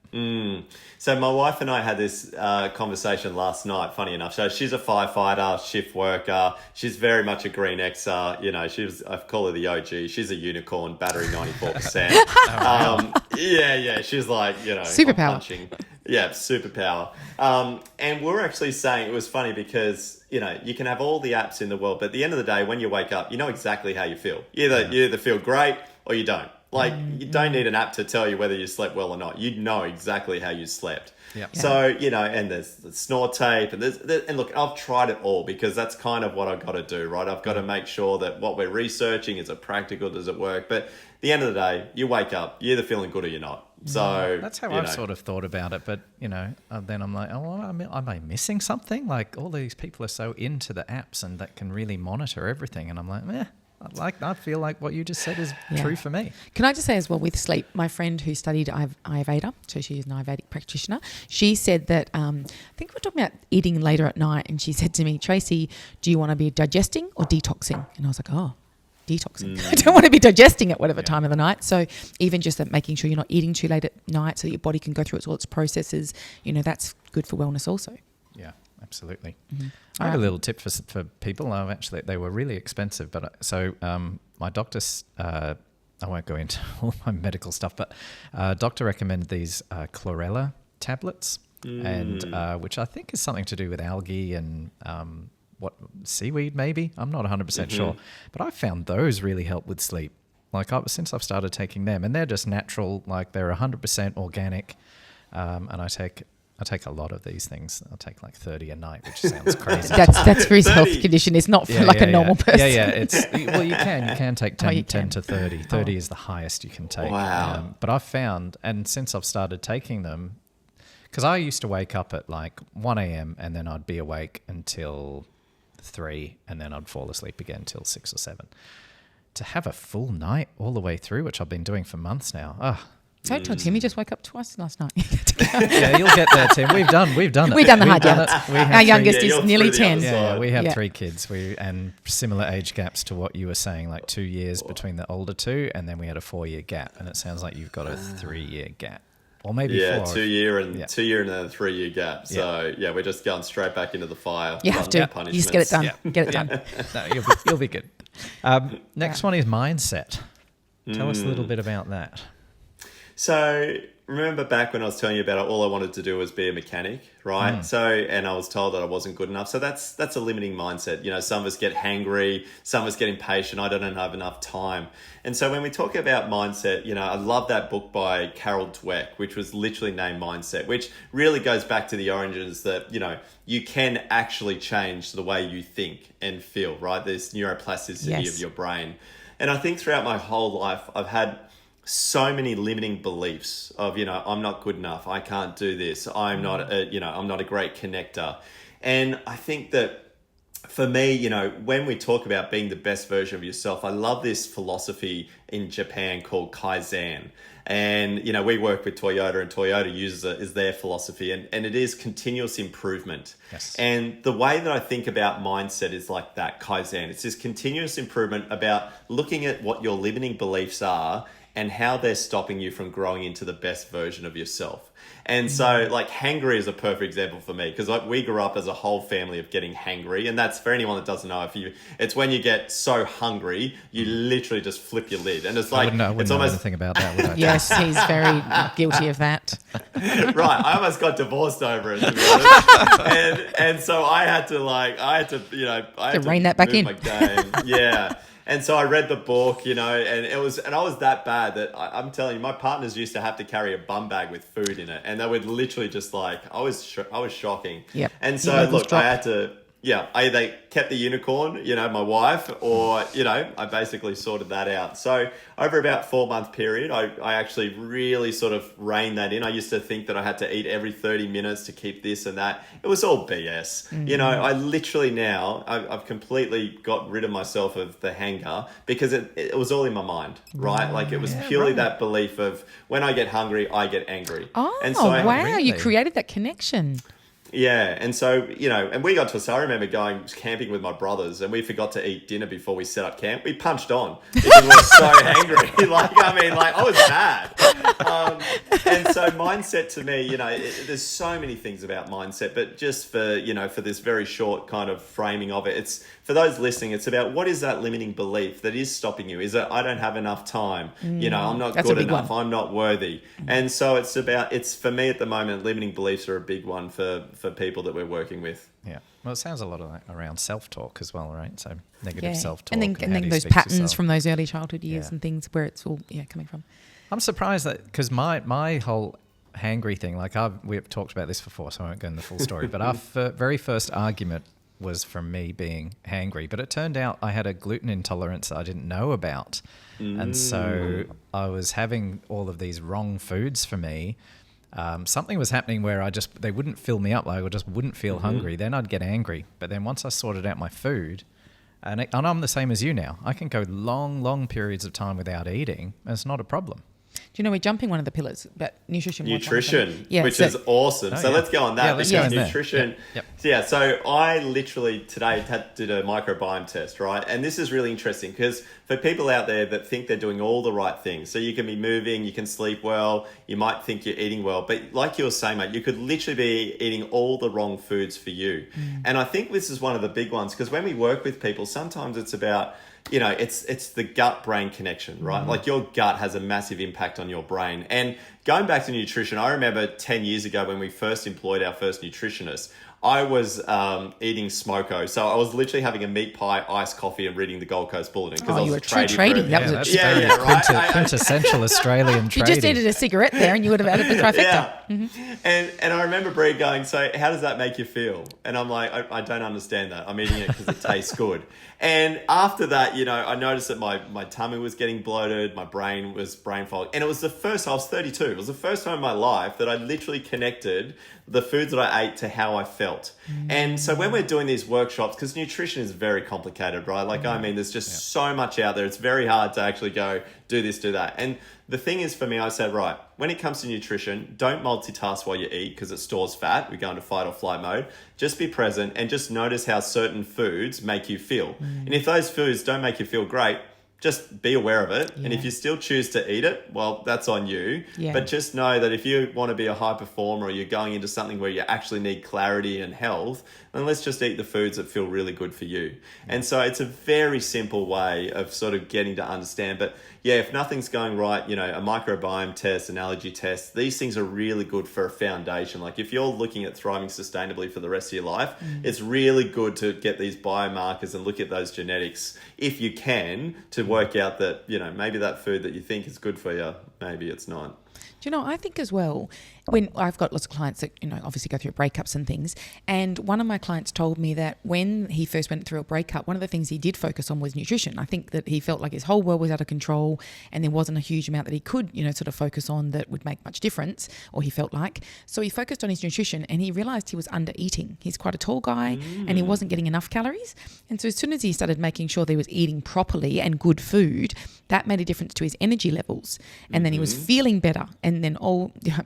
So my wife and I had this conversation last night, funny enough. So she's a firefighter, shift worker. She's very much a green Xer. You know, I call her the OG. She's a unicorn, battery 94%. Yeah. She's like, you know, Superpower. punching. Yeah, superpower. And we're actually saying, it was funny because, you know, you can have all the apps in the world, but at the end of the day, when you wake up, you know exactly how you feel. You either feel great or you don't. Like, you don't need an app to tell you whether you slept well or not. You know exactly how you slept. Yep. So, you know, and there's the snore tape, and look, I've tried it all because that's kind of what I've got to do, right? I've got to make sure that what we're researching, is it practical, does it work? But at the end of the day, you wake up, you're either feeling good or you're not. So that's how I've sort of thought about it. But, you know, then I'm like, am I missing something? Like, all these people are so into the apps and that can really monitor everything. And I'm like, I feel like what you just said is true for me. Can I just say as well with sleep, my friend who studied Ayurveda, so she's an Ayurvedic practitioner, she said that, I think we're talking about eating later at night, and she said to me, Tracey, do you want to be digesting or detoxing? And I was like, detoxing. I don't want to be digesting at whatever time of the night. So even just that, making sure you're not eating too late at night so that your body can go through all its processes, you know, that's good for wellness also. Yeah. Absolutely. Mm-hmm. I have a little tip for people. Actually, they were really expensive, but my doctor's, I won't go into all my medical stuff, but doctor recommended these chlorella tablets, and which I think is something to do with algae and seaweed maybe. I'm not 100% sure, but I found those really help with sleep. Like since I've started taking them, and they're just natural, like they're 100% organic, and I take a lot of these things. I'll take like 30 a night, which sounds crazy. That's for his health condition. It's not for a normal person. Yeah. You can take 10 to 30. 30 is the highest you can take. Wow. But I've found, and since I've started taking them, because I used to wake up at like 1 a.m. and then I'd be awake until 3, and then I'd fall asleep again till 6 or 7. To have a full night all the way through, which I've been doing for months now. Don't tell Timmy just woke up twice last night. Yeah, you'll get there, Tim. We've done it. We've done the hard yards. Our youngest is nearly 10. Yeah, we have 3 kids. And similar age gaps to what you were saying, like 2 years between the older 2, and then we had a 4-year gap. And it sounds like you've got a 3-year gap. Or maybe 4. 2 year and then a 3-year gap. So we're just going straight back into the fire. You have to. You just get it done. Get it done. No, you'll be good. Next one is mindset. Tell us a little bit about that. So remember back when I was telling you about it, all I wanted to do was be a mechanic, right? So, and I was told that I wasn't good enough. So that's a limiting mindset. You know, some of us get hangry, some of us get impatient. I don't have enough time. And so when we talk about mindset, you know, I love that book by Carol Dweck, which was literally named Mindset, which really goes back to the origins that, you know, you can actually change the way you think and feel, right? There's neuroplasticity of your brain. And I think throughout my whole life, I've had so many limiting beliefs of, you know, I'm not good enough. I can't do this. I'm not a great connector. And I think that for me, you know, when we talk about being the best version of yourself, I love this philosophy in Japan called Kaizen. And, you know, we work with Toyota, and Toyota uses it as their philosophy, and it is continuous improvement. Yes. And the way that I think about mindset is like that, Kaizen. It's this continuous improvement about looking at what your limiting beliefs are and how they're stopping you from growing into the best version of yourself. And so, like, hangry is a perfect example for me, because like, we grew up as a whole family of getting hangry, and that's, for anyone that doesn't know, it's when you get so hungry, you literally just flip your lid, and it's like I wouldn't know anything about that, would I? Yes, he's very guilty of that. Right, I almost got divorced over it, to be honest. and so I had to rein that back move in. my game. Yeah. And so I read the book, and I was that bad that I'm telling you, my partners used to have to carry a bum bag with food in it, and they would literally just I was shocking. Yep. And so look, I had to. Yeah, I either kept the unicorn, my wife, or, I basically sorted that out. So over about 4-month period, I actually really sort of reined that in. I used to think that I had to eat every 30 minutes to keep this and that. It was all BS. I literally now, I've completely got rid of myself of the hanger, because it was all in my mind, right? Like, it was purely that belief of, when I get hungry, I get angry. Oh, and so wow, really? you created that connection. Yeah, and so, and we got to, so I remember going camping with my brothers, and we forgot to eat dinner before we set up camp. We punched on because we were so angry. I was mad. And so mindset to me, there's so many things about mindset, but just for this very short kind of framing of it, it's, for those listening, it's about, what is that limiting belief that is stopping you? Is it, I don't have enough time? I'm not good enough. I'm not worthy. And so it's for me at the moment, limiting beliefs are a big one for people that we're working with. Yeah. Well, it sounds a lot around self-talk as well, right? So negative self-talk. And then how do you those speak to patterns yourself? from those early childhood years and things, where it's all coming from. I'm surprised that, because my whole hangry thing, we've talked about this before, so I won't go into the full story, but our very first argument was from me being hangry, but it turned out I had a gluten intolerance I didn't know about. And so I was having all of these wrong foods for me. Something was happening where they wouldn't fill me up. I just wouldn't feel hungry. Then I'd get angry. But then once I sorted out my food, and I'm the same as you now, I can go long periods of time without eating. And it's not a problem. Do you know, we're jumping one of the pillars, but nutrition, which is awesome. So let's go on that. Let's go in there. Nutrition. Yep. So I literally today did a microbiome test, right? And this is really interesting, because for people out there that think they're doing all the right things, so you can be moving, you can sleep well, you might think you're eating well, but like you were saying, mate, you could literally be eating all the wrong foods for you. And I think this is one of the big ones, because when we work with people, sometimes it's about, it's the gut-brain connection, right? Like, your gut has a massive impact on your brain. And going back to nutrition, I remember 10 years ago when we first employed our first nutritionist, I was eating smoko. So I was literally having a meat pie, iced coffee, and reading the Gold Coast Bulletin. Oh, you were true trading. That was that's quintessential Australian trading. You just needed a cigarette there and you would have added the trifecta. And I remember Bree going, so how does that make you feel? And I'm like, I don't understand that. I'm eating it because it tastes good. And after that, I noticed that my tummy was getting bloated, my brain was brain fog. And it was I was 32. It was the first time in my life that I literally connected the foods that I ate to how I felt. And so when we're doing these workshops, because nutrition is very complicated, right? There's just so much out there. It's very hard to actually go do this, do that. And the thing is, for me, I said, right, when it comes to nutrition, don't multitask while you eat, because it stores fat. We go into fight or flight mode. Just be present and just notice how certain foods make you feel. And if those foods don't make you feel great, just be aware of it. And if you still choose to eat it, well, that's on you. But just know that if you want to be a high performer, or you're going into something where you actually need clarity and health, then let's just eat the foods that feel really good for you. And so it's a very simple way of sort of getting to understand. But if nothing's going right, a microbiome test, an allergy test, these things are really good for a foundation. Like, if you're looking at thriving sustainably for the rest of your life, it's really good to get these biomarkers and look at those genetics, if you can, to work out that, maybe that food that you think is good for you, maybe it's not. Do you know, I think as well, when I've got lots of clients that, obviously go through breakups and things. And one of my clients told me that when he first went through a breakup, one of the things he did focus on was nutrition. I think that he felt like his whole world was out of control and there wasn't a huge amount that he could, sort of focus on that would make much difference, or he felt like. So he focused on his nutrition and he realized he was under eating. He's quite a tall guy and he wasn't getting enough calories. And so as soon as he started making sure that he was eating properly and good food, that made a difference to his energy levels. And then he was feeling better. And then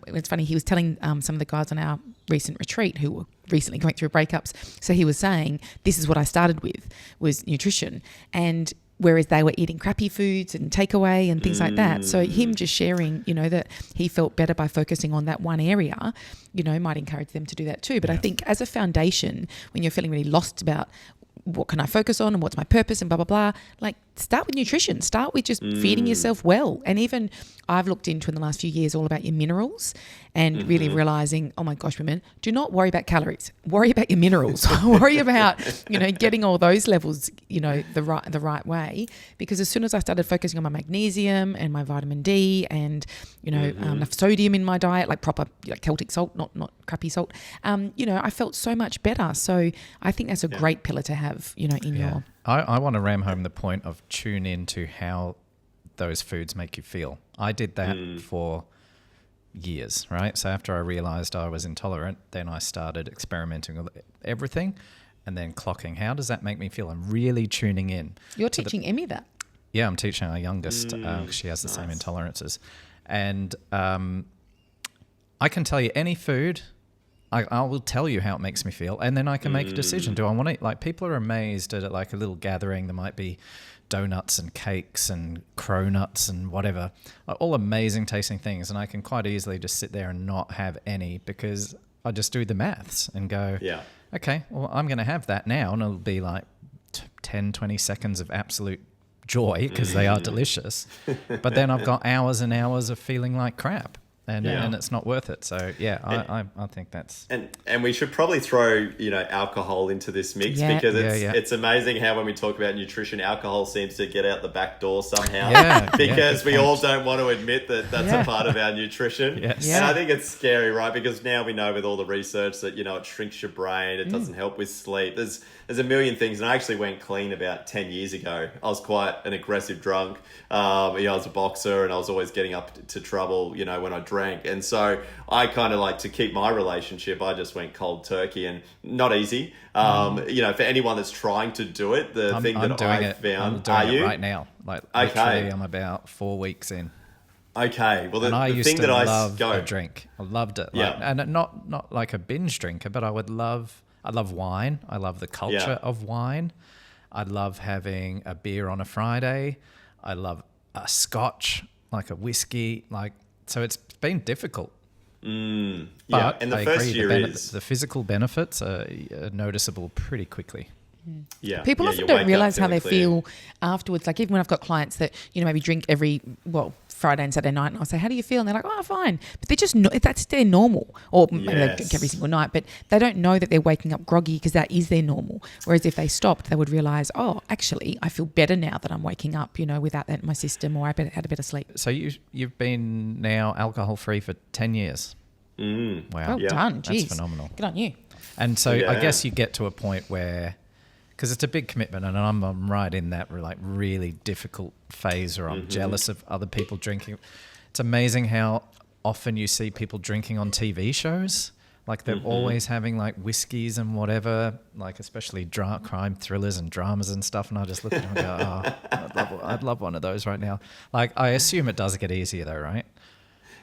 it's funny, he was telling some of the guys on our recent retreat who were recently going through breakups. So he was saying, this is what I started with, was nutrition. And whereas they were eating crappy foods and takeaway and things like that. So him just sharing, that he felt better by focusing on that one area, might encourage them to do that too. But I think as a foundation, when you're feeling really lost about what can I focus on and what's my purpose and blah, blah, blah, like start with nutrition. Start with just feeding yourself well. And even I've looked into in the last few years all about your minerals and really realizing, oh my gosh, women, do not worry about calories. Worry about your minerals. Worry about, getting all those levels, the right way. Because as soon as I started focusing on my magnesium and my vitamin D and, enough sodium in my diet, like proper Celtic salt, not crappy salt, I felt so much better. So I think that's a great pillar to have, in your... I want to ram home the point of tune into how those foods make you feel. I did that for years, right? So after I realized I was intolerant, then I started experimenting with everything and then clocking. How does that make me feel? I'm really tuning in. You're teaching Emmy that? Yeah, I'm teaching our youngest. She has the same intolerances. And I can tell you any food, I will tell you how it makes me feel, and then I can make a decision. Do I want to, like, people are amazed at it, like a little gathering, there might be donuts and cakes and cronuts and whatever, all amazing tasting things, and I can quite easily just sit there and not have any because I just do the maths and go, okay, well, I'm going to have that now, and it'll be like 10, 20 seconds of absolute joy because they are delicious, but then I've got hours and hours of feeling like crap. And it's not worth it. So I think that's and we should probably throw alcohol into this mix because it's amazing how when we talk about nutrition, alcohol seems to get out the back door somehow because we all don't want to admit that that's a part of our nutrition. And I think it's scary, right? Because now we know with all the research that it shrinks your brain, it doesn't help with sleep. There's a million things, and I actually went clean about 10 years ago. I was quite an aggressive drunk. I was a boxer, and I was always getting up to trouble, when I drank. And so I kind of like to keep my relationship. I just went cold turkey, and not easy. For anyone that's trying to do it, the thing that I found, I'm doing it right now. Like, literally, I'm about 4 weeks in. Okay, well, I the used thing to that I love a drink. I loved it. And not like a binge drinker, but I love wine. I love the culture of wine. I love having a beer on a Friday. I love a scotch, like a whiskey. So it's been difficult. But and the I first agree, year the physical benefits are noticeable pretty quickly. People often don't realize how they feel afterwards. Like even when I've got clients that maybe drink Friday and Saturday night, and I'll say, "How do you feel?" And they're like, "Oh, fine." But they're just that's their normal, or maybe they drink every single night, but they don't know that they're waking up groggy because that is their normal. Whereas if they stopped, they would realize, "Oh, actually, I feel better now that I'm waking up, without that in my system, or I had a better sleep." So you've been now alcohol free for 10 years. Wow, well done. Jeez. That's phenomenal. Good on you. And so I guess you get to a point where, because it's a big commitment, and I'm right in that really difficult phase where I'm jealous of other people drinking. It's amazing how often you see people drinking on TV shows. Like they're always having like whiskeys and whatever, like especially crime thrillers and dramas and stuff. And I just look at them and go, oh, I'd love one of those right now. Like I assume it does get easier though, right?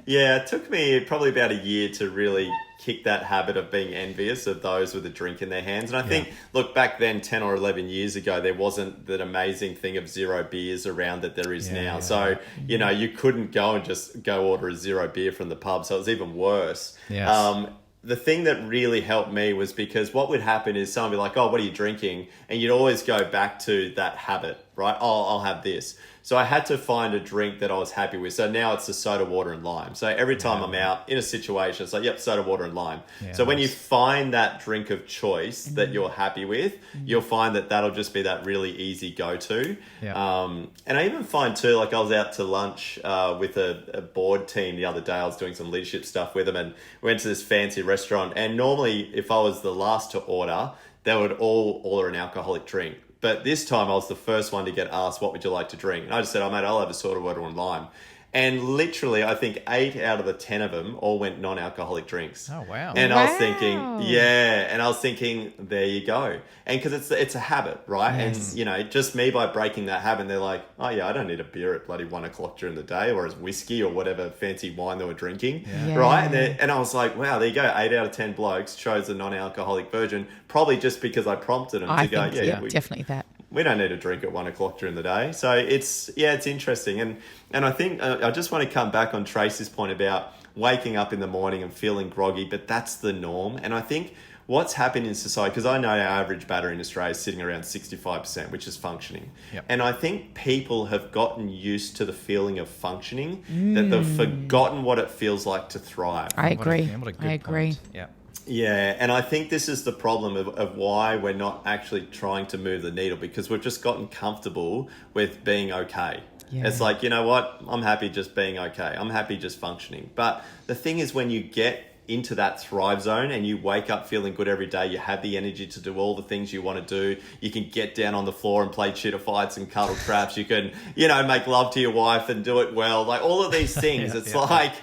Yeah, it took me probably about a year to really kick that habit of being envious of those with a drink in their hands. And I think, look, back then, 10 or 11 years ago, there wasn't that amazing thing of zero beers around that there is now. So, you couldn't go and just go order a zero beer from the pub. So it was even worse. Yes. The thing that really helped me was because what would happen is someone would be like, oh, what are you drinking? And you'd always go back to that habit, right? Oh, I'll have this. So I had to find a drink that I was happy with. So now it's the soda, water, and lime. So every time I'm out in a situation, it's like, yep, soda, water, and lime. Yeah, so when you find that drink of choice that you're happy with, you'll find that that'll just be that really easy go-to. Yeah. And I even find too, like I was out to lunch with a board team the other day. I was doing some leadership stuff with them and we went to this fancy restaurant. And normally if I was the last to order, they would all order an alcoholic drink. But this time I was the first one to get asked, what would you like to drink? And I just said, oh, mate, I'll have a soda, water, and lime. And literally, I think 8 out of the 10 of them all went non-alcoholic drinks. Oh, wow. And I was thinking, there you go. And because it's a habit, right? Yes. And, just me by breaking that habit, they're like, oh, yeah, I don't need a beer at bloody 1 o'clock during the day or as whiskey or whatever fancy wine they were drinking, right? And I was like, wow, there you go. 8 out of 10 blokes chose a non-alcoholic version, probably just because I prompted them to go, definitely that. We don't need a drink at 1 o'clock during the day. So it's interesting. And I think I just want to come back on Tracey's point about waking up in the morning and feeling groggy, but that's the norm. And I think what's happened in society, because I know our average battery in Australia is sitting around 65%, which is functioning. Yep. And I think people have gotten used to the feeling of functioning, that they've forgotten what it feels like to thrive. I agree. What a good I agree. point. Yeah. Yeah, and I think this is the problem of why we're not actually trying to move the needle, because we've just gotten comfortable with being okay. Yeah. It's like, you know what? I'm happy just being okay. I'm happy just functioning. But the thing is, when you get into that thrive zone and you wake up feeling good every day, you have the energy to do all the things you want to do. You can get down on the floor and play cheetah fights and cuddle traps. You can, make love to your wife and do it well. Like all of these things. It's like,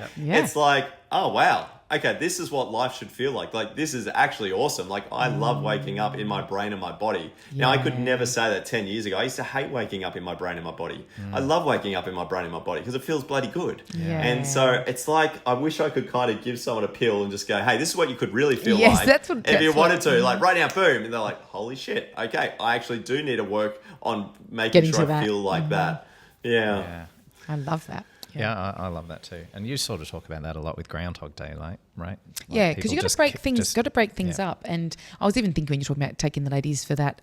oh, wow. Okay, this is what life should feel like. Like, this is actually awesome. Like, I love waking up in my brain and my body. Now, I could never say that 10 years ago. I used to hate waking up in my brain and my body. I love waking up in my brain and my body because it feels bloody good. Yeah. And so it's like, I wish I could kind of give someone a pill and just go, hey, this is what you could really feel Yes, like. that's what- if you that's wanted what- to, like right now, boom. And they're like, holy shit. Okay, I actually do need to work on making Getting sure to I that. feel like that. Yeah. Yeah. I love that. Yeah, I love that too. And you sort of talk about that a lot with Groundhog Day, right? Like Yeah, because people you got just to break ki- things. just- Got to break things yeah. up. And I was even thinking when you're talking about taking the ladies for that,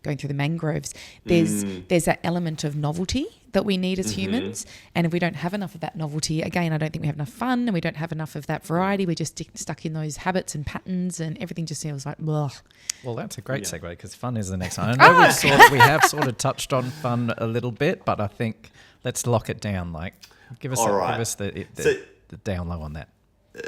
going through the mangroves. There's that element of novelty that we need as humans, and if we don't have enough of that novelty, again, I don't think we have enough fun, and we don't have enough of that variety. We're just stuck in those habits and patterns, and everything just feels like, ugh. Well, that's a great segue because fun is the next one. I know we have sort of touched on fun a little bit, but I think let's lock it down. Like, give us the down low on that.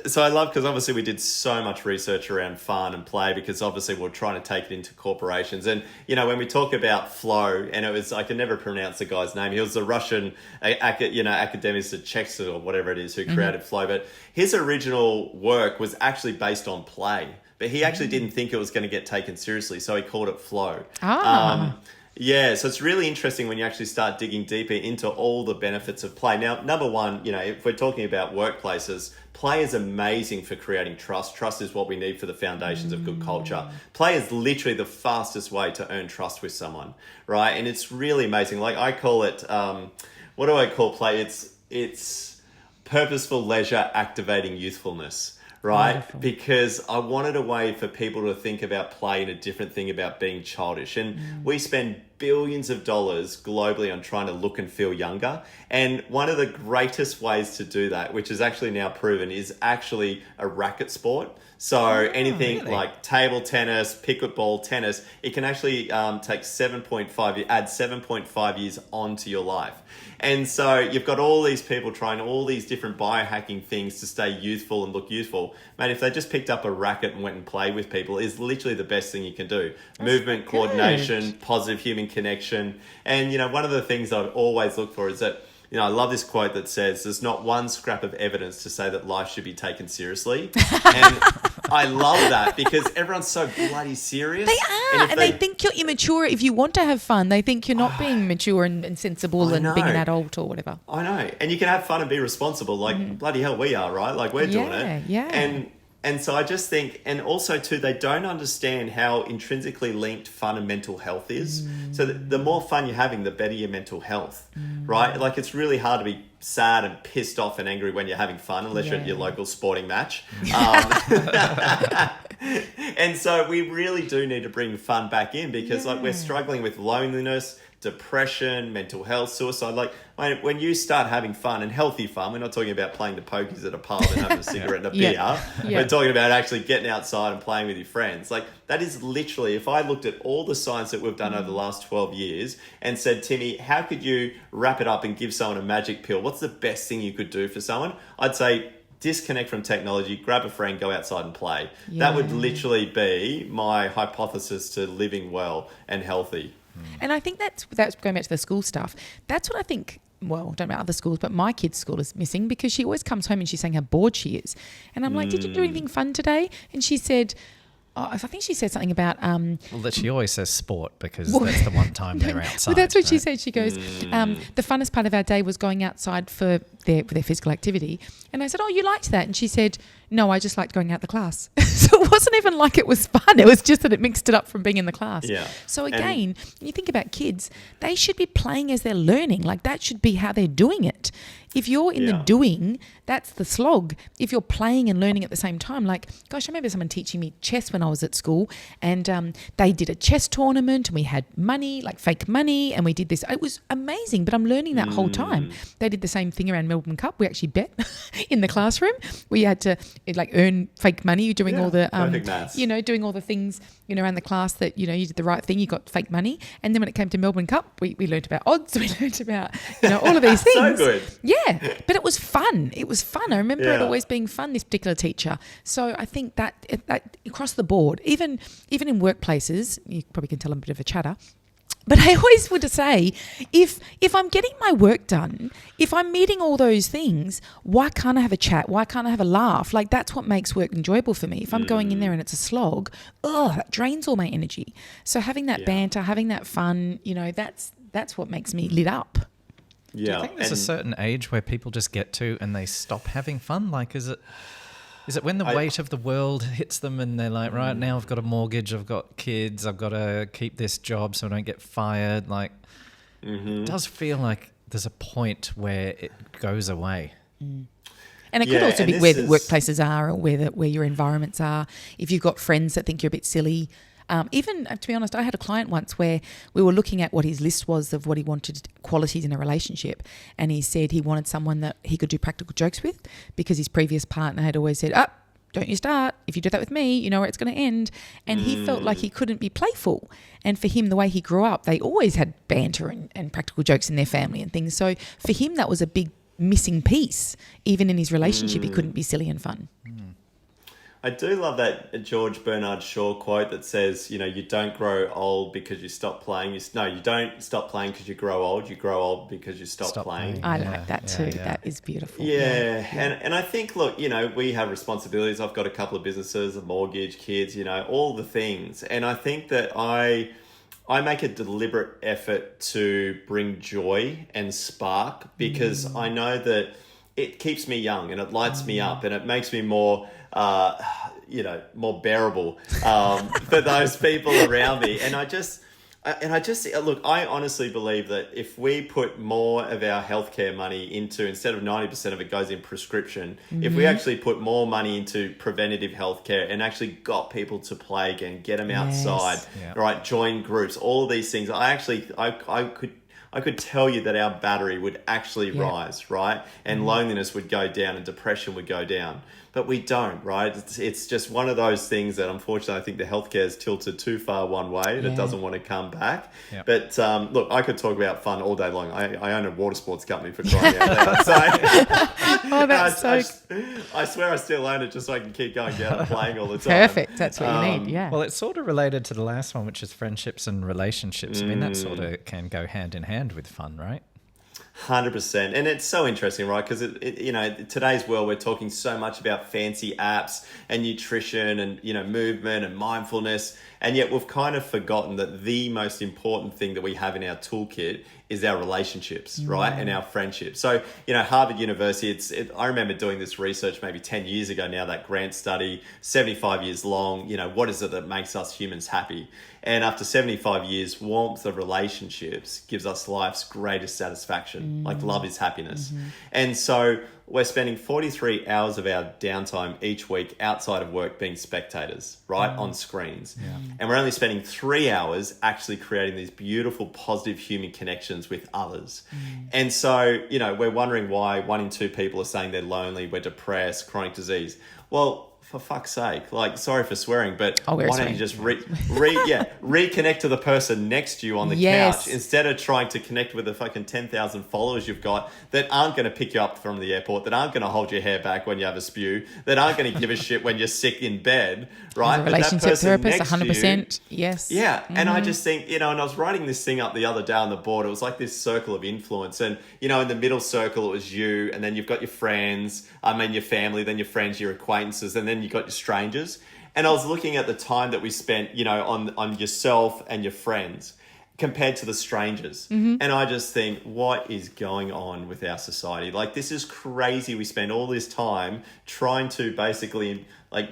So I love, because obviously we did so much research around fun and play, because obviously we're trying to take it into corporations. And, when we talk about flow, and it was, I can never pronounce the guy's name. He was a Russian, academicist, Czech or whatever it is, who created flow. But his original work was actually based on play. But he actually didn't think it was going to get taken seriously. So he called it flow. Yeah, so it's really interesting when you actually start digging deeper into all the benefits of play. Now, number one, if we're talking about workplaces, play is amazing for creating trust. Trust is what we need for the foundations of good culture. Play is literally the fastest way to earn trust with someone, right? And it's really amazing. Like I call it, what do I call play? It's purposeful leisure activating youthfulness. Right? Wonderful. Because I wanted a way for people to think about play and a different thing about being childish. And we spend billions of dollars globally on trying to look and feel younger. And one of the greatest ways to do that, which is actually now proven, is actually a racket sport. So anything really? like table tennis, pickleball, tennis, it can actually take 7.5 years onto your life. And so you've got all these people trying all these different biohacking things to stay youthful and look youthful. Mate, if they just picked up a racket and went and played with people, is literally the best thing you can do. Movement, coordination, positive human connection. And, one of the things I'd always look for is that, I love this quote that says, there's not one scrap of evidence to say that life should be taken seriously. And I love that because everyone's so bloody serious. They are, and they think you're immature if you want to have fun. They think you're not being mature and sensible and being an adult or whatever. I know. And you can have fun and be responsible. Like, bloody hell, we are, right? Like, we're doing it. Yeah. And so I just think, and also too, they don't understand how intrinsically linked fun and mental health is. So the more fun you're having, the better your mental health, right? Like, it's really hard to be sad and pissed off and angry when you're having fun, unless you're at your local sporting match. And so we really do need to bring fun back in because like we're struggling with loneliness, depression, mental health, suicide. Like when you start having fun and healthy fun, we're not talking about playing the pokies at a pub and having a cigarette and a beer. We're talking about actually getting outside and playing with your friends. Like that is literally, if I looked at all the science that we've done over the last 12 years and said, Timmy, how could you wrap it up and give someone a magic pill? What's the best thing you could do for someone? I'd say disconnect from technology, grab a friend, go outside and play. That would literally be my hypothesis to living well and healthy. And I think that's going back to the school stuff. That's what I think. Well, I don't know about other schools, but my kid's school is missing because she always comes home and she's saying how bored she is. And I'm like, did you do anything fun today? And she said, I think she said something about Well, that she always says sport because that's the one time they're outside. well, that's what she right? said. She goes, the funnest part of our day was going outside for their physical activity. And I said, oh, you liked that? And she said, no, I just liked going out the class. So it wasn't even like it was fun. It was just that it mixed it up from being in the class. Yeah. So again, when you think about kids, they should be playing as they're learning. Like that should be how they're doing it. If you're in the doing, that's the slog. If you're playing and learning at the same time, like, gosh, I remember someone teaching me chess when I was at school, and they did a chess tournament and we had money, like fake money, and we did this. It was amazing, but I'm learning that whole time. They did the same thing around Melbourne Cup. We actually bet in the classroom. We had to earn fake money doing all the, doing all the things, around the class that, you did the right thing, you got fake money. And then when it came to Melbourne Cup, we learned about odds, we learned about, all of these things. So good. Yeah, but it was fun. It was fun. I remember it always being fun, this particular teacher. So I think that across the board, even in workplaces, you probably can tell I'm a bit of a chatter, but I always would say, if I'm getting my work done, if I'm meeting all those things, why can't I have a chat? Why can't I have a laugh? Like that's what makes work enjoyable for me. If I'm going in there and it's a slog, that drains all my energy. So having that banter, having that fun, that's what makes me lit up. Yeah. Do you think there's a certain age where people just get to and they stop having fun? Like, is it when the weight of the world hits them and they're like, right now I've got a mortgage, I've got kids, I've got to keep this job so I don't get fired? Like, it does feel like there's a point where it goes away. And it could also be where the workplaces are or where your environments are. If you've got friends that think you're a bit silly. Even, to be honest, I had a client once where we were looking at what his list was of what he wanted qualities in a relationship. And he said he wanted someone that he could do practical jokes with because his previous partner had always said, don't you start. If you do that with me, you know where it's going to end. And he felt like he couldn't be playful. And for him, the way he grew up, they always had banter and practical jokes in their family and things. So for him, that was a big missing piece. Even in his relationship, he couldn't be silly and fun. I do love that George Bernard Shaw quote that says, you don't grow old because you stop playing. You don't stop playing because you grow old. You grow old because you stop playing. I like that too. Yeah. That is beautiful. Yeah. And I think, look, we have responsibilities. I've got a couple of businesses, a mortgage, kids, all the things. And I think that I make a deliberate effort to bring joy and spark because I know that it keeps me young and it lights me up and it makes me more bearable for those people around me. And I just look, I honestly believe that if we put more of our healthcare money into, instead of 90% of it goes in prescription, if we actually put more money into preventative healthcare and actually got people to play again, get them outside, right, join groups, all of these things, I could tell you that our battery would actually rise, right? And loneliness would go down and depression would go down. But we don't, right? It's just one of those things that unfortunately I think the healthcare is tilted too far one way and it doesn't want to come back. Yep. But look, I could talk about fun all day long. I own a water sports company for crying out loud. I swear I still own it just so I can keep going down and playing all the time. Perfect. That's what you need, yeah. Well, it's sort of related to the last one, which is friendships and relationships. I mean, that sort of can go hand in hand with fun, right? 100%. And it's so interesting, right? Because, today's world, we're talking so much about fancy apps and nutrition and, movement and mindfulness. And yet we've kind of forgotten that the most important thing that we have in our toolkit is our relationships, right? And our friendships. So, Harvard University, I remember doing this research maybe 10 years ago now, that grant study, 75 years long, what is it that makes us humans happy? And after 75 years, warmth of relationships gives us life's greatest satisfaction. Like love is happiness. And so we're spending 43 hours of our downtime each week outside of work being spectators, right? On screens. Yeah. And we're only spending 3 hours actually creating these beautiful, positive human connections with others. And so, we're wondering why 1 in 2 people are saying they're lonely, we're depressed, chronic disease. Well, for fuck's sake, like, sorry for swearing, but why don't you just reconnect to the person next to you on the couch instead of trying to connect with the fucking 10,000 followers you've got that aren't going to pick you up from the airport, that aren't going to hold your hair back when you have a spew, that aren't going to give a shit when you're sick in bed, right? As a relationship therapist, 100%, yes. Yeah, and I just think, and I was writing this thing up the other day on the board, it was like this circle of influence, and, in the middle circle it was you, and then you've got your friends, your family, then your friends, your acquaintances, and then you've got your strangers. And I was looking at the time that we spent, on yourself and your friends compared to the strangers. And I just think, what is going on with our society? Like, this is crazy. We spend all this time trying to basically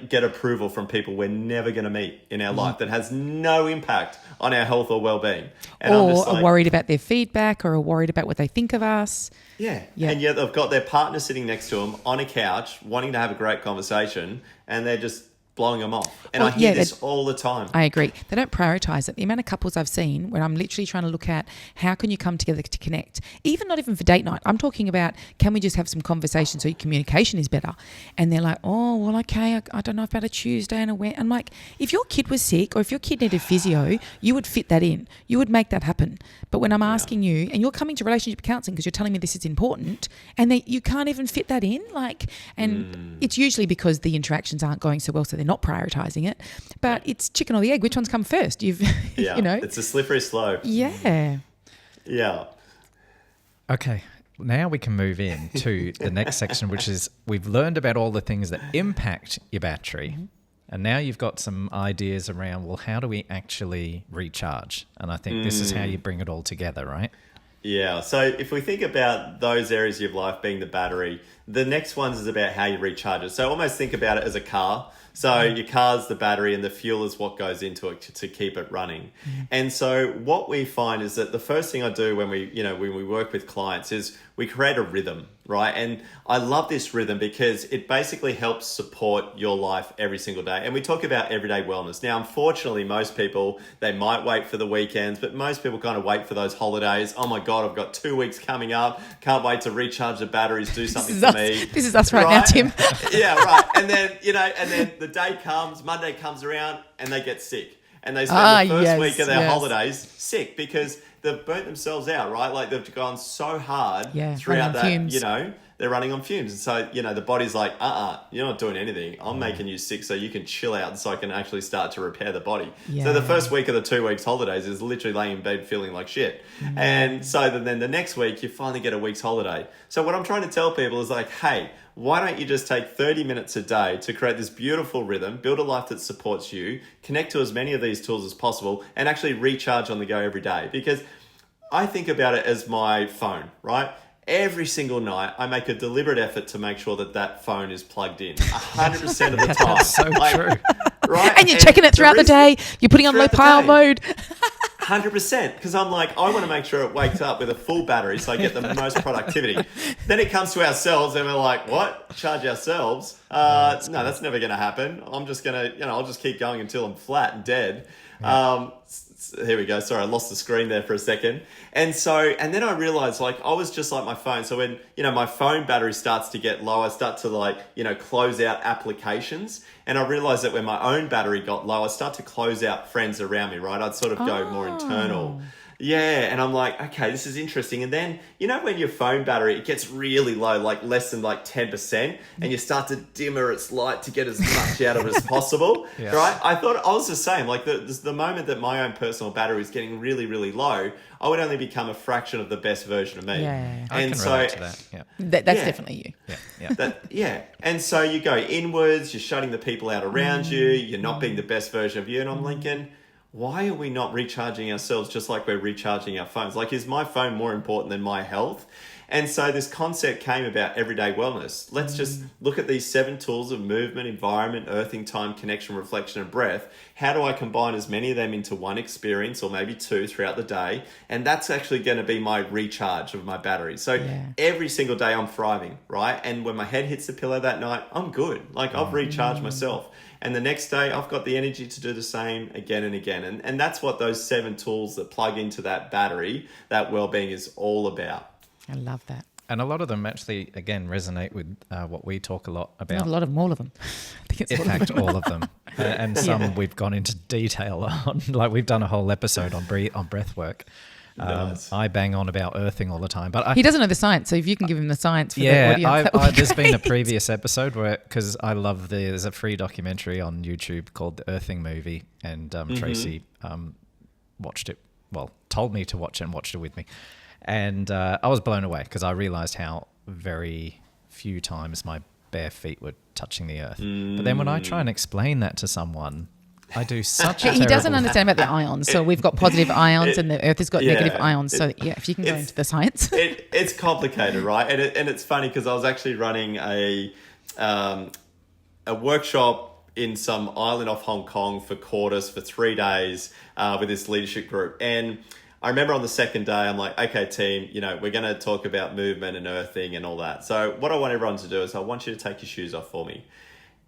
get approval from people we're never going to meet in our life that has no impact on our health or well-being. And I'm just are worried about their feedback, or are worried about what they think of us. Yeah. And yet they've got their partner sitting next to them on a couch wanting to have a great conversation, and they're just blowing them off. And I hear this all the time. I agree. They don't prioritise it. The amount of couples I've seen where I'm literally trying to look at how can you come together to connect, even not even for date night. I'm talking about, can we just have some conversation so your communication is better? And they're like, oh, well, okay, I don't know about a Tuesday and a Wednesday. I'm like, if your kid was sick or if your kid needed physio, you would fit that in. You would make that happen. But when I'm asking you, and you're coming to relationship counselling because you're telling me this is important, and you can't even fit that in, it's usually because the interactions aren't going so well, so they're not prioritising it. But it's chicken or the egg. Which one's come first? It's a slippery slope. Yeah. Yeah. Okay. Now we can move in to the next section, which is we've learned about all the things that impact your battery. And now you've got some ideas around, well, how do we actually recharge? And I think this is how you bring it all together, right? Yeah. So if we think about those areas of your life being the battery, the next ones is about how you recharge it. So almost think about it as a car. So your car's the battery and the fuel is what goes into it to keep it running. And so what we find is that the first thing I do when we work with clients is we create a rhythm, right? And I love this rhythm because it basically helps support your life every single day. And we talk about everyday wellness. Now, unfortunately, most people, they might wait for the weekends, but most people kind of wait for those holidays. Oh my God, I've got 2 weeks coming up. Can't wait to recharge the batteries, do something for me. This is us right now, Tim. Yeah, right. And then the day comes, Monday comes around, and they get sick. And they spend the first week of their holidays sick because they've burnt themselves out, right? Like they've gone so hard throughout that, fumes. They're running on fumes. And so, the body's like, you're not doing anything. I'm making you sick so you can chill out and so I can actually start to repair the body. Yeah. So the first week of the 2 weeks holidays is literally laying in bed feeling like shit. And so then the next week you finally get a week's holiday. So what I'm trying to tell people is like, hey, why don't you just take 30 minutes a day to create this beautiful rhythm, build a life that supports you, connect to as many of these tools as possible, and actually recharge on the go every day? Because I think about it as my phone, right? Every single night, I make a deliberate effort to make sure that phone is plugged in 100% of the time. That's so true. Right? And you're checking it throughout the day. You're putting on low power mode. 100%, because I'm like, I want to make sure it wakes up with a full battery so I get the most productivity. Then it comes to ourselves and we're like, what? Charge ourselves? No, that's never going to happen. I'm just going to, I'll just keep going until I'm flat and dead. Yeah. Here we go. Sorry, I lost the screen there for a second. And then I realized I was just like my phone. So when, my phone battery starts to get low, I start to close out applications. And I realized that when my own battery got low, I start to close out friends around me, right? I'd sort of go more internal. Yeah, and I'm like, okay, this is interesting. And then, when your phone battery, it gets really low, less than 10%, and you start to dimmer its light to get as much out of it as possible, right? I was the same. The moment that my own personal battery was getting really, really low, I would only become a fraction of the best version of me. Yeah. I can relate to that. Yeah. That's definitely you. Yeah. And so you go inwards, you're shutting the people out around you, you're not being the best version of you. And I'm thinking, why are we not recharging ourselves just like we're recharging our phones? Is my phone more important than my health? And so this concept came about everyday wellness. Let's just look at these 7 tools of movement, environment, earthing, time, connection, reflection, and breath. How do I combine as many of them into one experience or maybe 2 throughout the day? And that's actually going to be my recharge of my battery. So every single day I'm thriving, right? And when my head hits the pillow that night, I'm good. I've recharged myself. And the next day, I've got the energy to do the same again and again. And that's what those 7 tools that plug into that battery, that well-being is all about. I love that. And a lot of them actually, again, resonate with what we talk a lot about. Not a lot of them, all of them. I think it's in fact, all of them. And some we've gone into detail on. We've done a whole episode on breath work. Nice. I bang on about earthing all the time, but he doesn't know the science. So if you can give him the science for the audience, there's been a previous episode because I love there's a free documentary on YouTube called The Earthing Movie, and Tracey watched it. Well, told me to watch it and watched it with me, and I was blown away because I realised how very few times my bare feet were touching the earth. But then when I try and explain that to someone, I do such a He doesn't terrible- understand about the ions. So we've got positive ions and the Earth has got negative ions. So if you can go into the science. It's complicated, right? And it's funny because I was actually running a workshop in some island off Hong Kong for Quartus for 3 days with this leadership group. And I remember on the second day, I'm like, okay, team, we're going to talk about movement and earthing and all that. So what I want everyone to do is I want you to take your shoes off for me.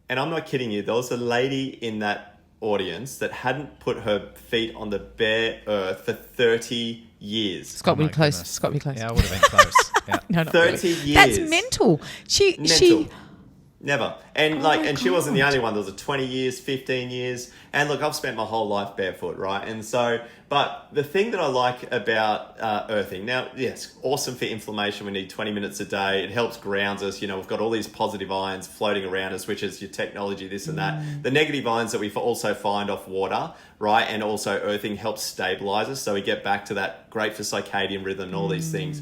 And I'm not kidding you. There was a lady in that audience that hadn't put her feet on the bare earth for 30 years. It's got to Oh be my close. goodness. It's got to be close. Yeah, I would have been close. Yeah. No, not 30 really. years. That's mental. She Mental. Never. And my and she wasn't the God. only one. There was a 20 years, 15 years. And look, I've spent my whole life barefoot, right? And so, but the thing that I like about earthing, now, yes, awesome for inflammation. We need 20 minutes a day. It helps grounds us. We've got all these positive ions floating around us, which is your technology, this and that. The negative ions that we also find off water, right? And also earthing helps stabilize us. So we get back to that, great for circadian rhythm and all these things.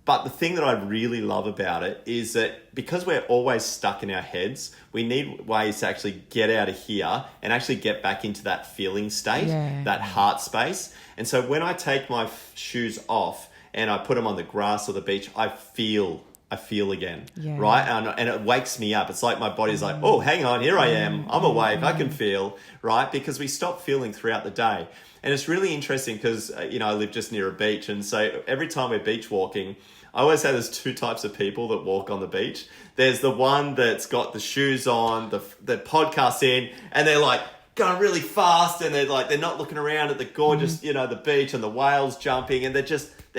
But the thing that I really love about it is that because we're always stuck in our heads, we need ways to actually get out of here and actually get back into that feeling state, that heart space. And so when I take my shoes off and I put them on the grass or the beach, I feel again, right? And it wakes me up. It's like my body's like, oh, hang on, here I am. I'm awake. I can feel, right? Because we stop feeling throughout the day. And it's really interesting because, I live just near a beach. And so every time we're beach walking, I always say there's two types of people that walk on the beach. There's the one that's got the shoes on, the podcast in, and they're like going really fast, and they're not looking around at the gorgeous, the beach and the whales jumping, and they're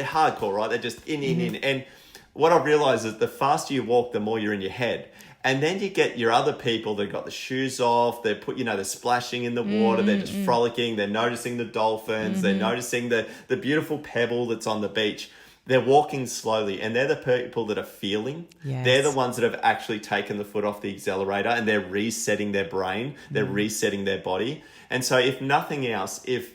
hardcore, right? They're just in. And what I've realized is the faster you walk, the more you're in your head. And then you get your other people that got the shoes off, they're splashing in the water, they're just frolicking, they're noticing the dolphins, they're noticing the beautiful pebble that's on the beach. They're walking slowly, and they're the people that are feeling. Yes. They're the ones that have actually taken the foot off the accelerator, and they're resetting their brain, they're resetting their body. And so if nothing else, if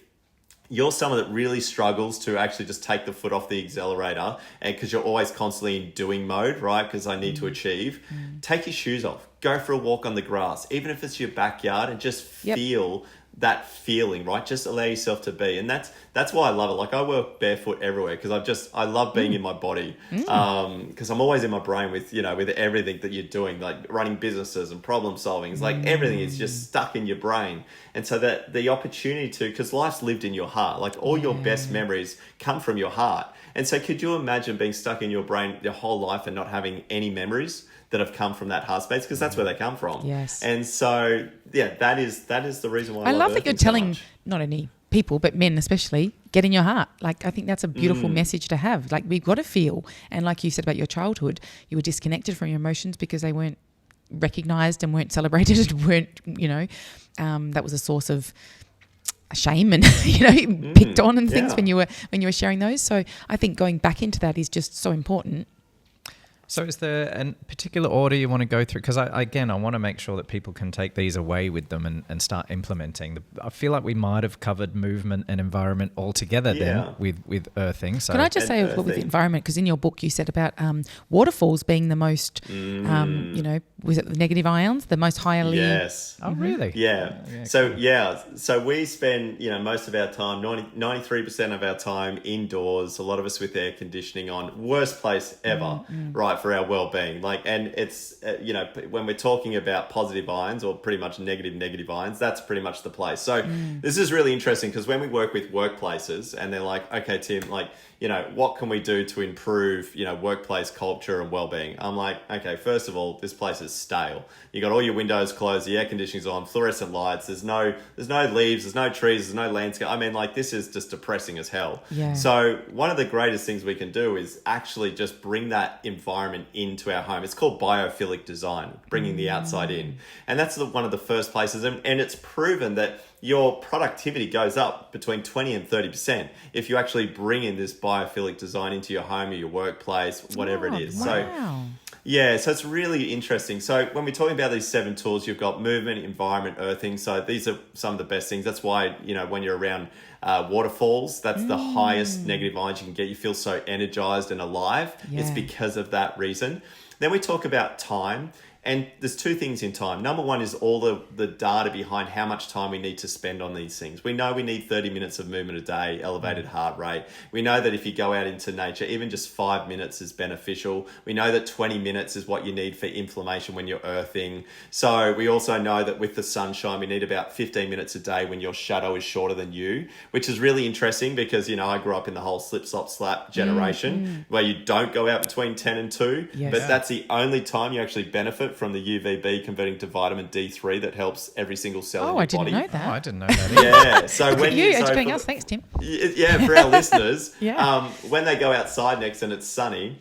you're someone that really struggles to actually just take the foot off the accelerator, and because you're always constantly in doing mode, right? Because I need to achieve, take your shoes off, go for a walk on the grass, even if it's your backyard, and just feel that feeling, right? Just allow yourself to be. And that's why I love it. Like I work barefoot everywhere because I love being in my body. Because I'm always in my brain with everything that you're doing, like running businesses and problem solving. It's like everything is just stuck in your brain. And so that the opportunity because life's lived in your heart, like all your best memories come from your heart. And so could you imagine being stuck in your brain your whole life and not having any memories that have come from that heart space? Because that's where they come from. Yes. And so, that is the reason why I love that you're earthing so telling much. not only people, but men especially, get in your heart. Like, I think that's a beautiful message to have. Like, we've got to feel. And like you said about your childhood, you were disconnected from your emotions because they weren't recognized and weren't celebrated and weren't, that was a source of shame and, picked on and things when you were sharing those. So I think going back into that is just so important. So is there a particular order you want to go through? Because I want to make sure that people can take these away with them and start implementing. I feel like we might have covered movement and environment altogether then with earthing. So can I just say with the environment, because in your book you said about waterfalls being the most, was it the negative ions, the most highly... Yes. Oh, really? Yeah. So we spend, most of our time, 93% of our time indoors, a lot of us with air conditioning on, worst place ever, right, for our well-being. And it's, when we're talking about positive ions or pretty much negative ions, that's pretty much the place. So this is really interesting because when we work with workplaces and they're like, okay, Tim, what can we do to improve, workplace culture and well-being? I'm like, okay, first of all, this place is stale. You got all your windows closed, the air conditioning's on, fluorescent lights, there's no leaves, there's no trees, there's no landscape. I mean, this is just depressing as hell. Yeah. So one of the greatest things we can do is actually just bring that environment into our home. It's called biophilic design, bringing the outside in. And that's one of the first places. And it's proven that your productivity goes up between 20 and 30% if you actually bring in this biophilic design into your home or your workplace, whatever it is. Wow. So it's really interesting. So when we're talking about these 7 tools, you've got movement, environment, earthing. So these are some of the best things. That's why, when you're around waterfalls, that's the highest negative ions you can get. You feel so energized and alive. Yeah. It's because of that reason. Then we talk about time. And there's two things in time. Number one is all the data behind how much time we need to spend on these things. We know we need 30 minutes of movement a day, elevated heart rate. We know that if you go out into nature, even just 5 minutes is beneficial. We know that 20 minutes is what you need for inflammation when you're earthing. So we also know that with the sunshine, we need about 15 minutes a day when your shadow is shorter than you, which is really interesting because, you know, I grew up in the whole slip, slop, slap generation where you don't go out between 10 and 2. Yes. But that's the only time you actually benefit from the UVB converting to vitamin D3 that helps every single cell in your I didn't body. know that. Oh, I didn't know that either. Yeah. So when You so educating for- us. Thanks, Tim. Yeah, for our listeners, Yeah. when they go outside next and it's sunny,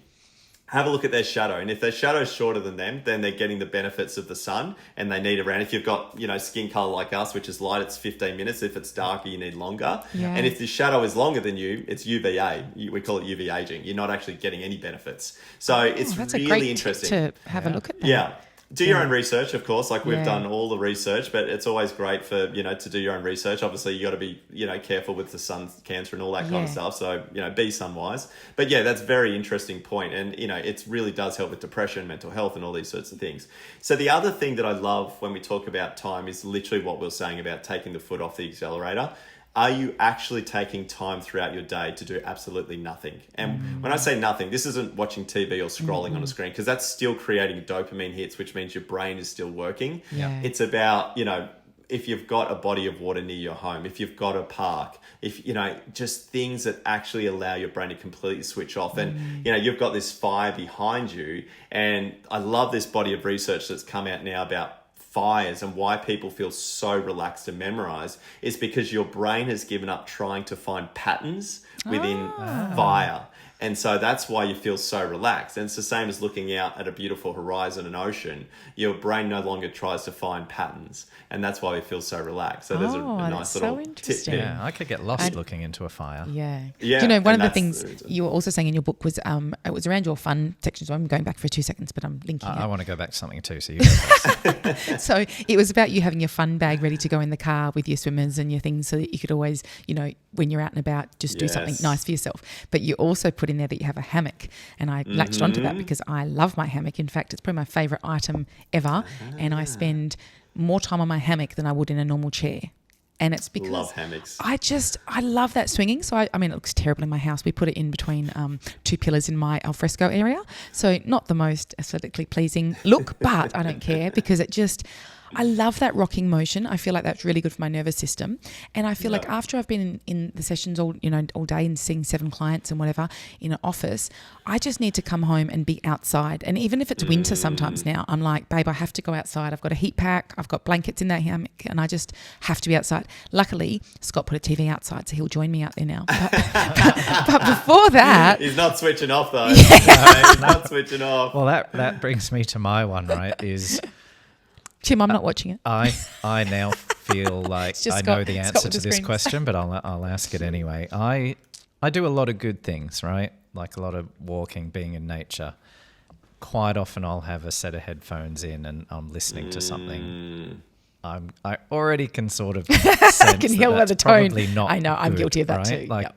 have a look at their shadow. And if their shadow is shorter than them, then they're getting the benefits of the sun and they need around. If you've got, you know, skin color like us, which is light, it's 15 minutes. If it's darker, you need longer. Yeah. And if the shadow is longer than you, it's UVA. We call it UV aging. You're not actually getting any benefits. So it's That's really a great interesting. tip to have a look at that. Yeah. Do your own research, of course. Like we've Yeah. done all the research, but it's always great for, you know, to do your own research. Obviously, you got to be, you know, careful with the sun cancer and all that kind of Yeah. stuff. So, you know, be sun wise. But yeah, that's a very interesting point. And, you know, it really does help with depression, mental health and all these sorts of things. So the other thing that I love when we talk about time is literally what we we're saying about taking the foot off the accelerator. Are you actually taking time throughout your day to do absolutely nothing? And when I say nothing, this isn't watching TV or scrolling on a screen because that's still creating dopamine hits, which means your brain is still working. Yeah. It's about, you know, if you've got a body of water near your home, if you've got a park, if, you know, just things that actually allow your brain to completely switch off. And, you know, you've got this fire behind you. And I love this body of research that's come out now about fires and why people feel so relaxed and memorized is because your brain has given up trying to find patterns within fire. And so that's why you feel so relaxed. And it's the same as looking out at a beautiful horizon and ocean. Your brain no longer tries to find patterns. And that's why we feel so relaxed. So there's a nice that's little so tip interesting. there. Yeah, I could get lost looking into a fire. Yeah. Yeah, Do you know, one of and the that's things the- you were also saying in your book was it was around your fun section. So I'm going back for 2 seconds, but I'm linking I it. want to go back to something too, so you go first. So it was about you having your fun bag ready to go in the car with your swimmers and your things so that you could always, you know, when you're out and about, just do something Yes. nice for yourself. But you also put in there that you have a hammock. And I latched onto that because I love my hammock. In fact, it's probably my favourite item ever. And I spend more time on my hammock than I would in a normal chair. And it's because Love hammocks. I love that swinging. So I mean, it looks terrible in my house. We put it in between 2 pillars in my alfresco area. So not the most aesthetically pleasing look, but I don't care because I love that rocking motion. I feel like that's really good for my nervous system. And I feel like after I've been in the sessions all day and seeing 7 clients and whatever in an office, I just need to come home and be outside. And even if it's winter sometimes now, I'm like, babe, I have to go outside. I've got a heat pack. I've got blankets in that hammock and I just have to be outside. Luckily, Scott put a TV outside, so he'll join me out there now. But before that... He's not switching off though. He's not switching off. Well, that brings me to my one, right, is... Tim, I'm not watching it. I now feel like It's just I Scott- know the Scott answer with to the this screens. question, but I'll ask it anyway. I do a lot of good things, right? Like a lot of walking, being in nature. Quite often I'll have a set of headphones in and I'm listening to something. I already can sort of sense I can hear by that's the tone. probably not I know, I'm good, guilty of that right? too. Like Yep.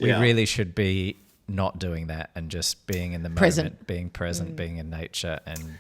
we Yeah. really should be not doing that and just being in the Present. moment, being present, being in nature and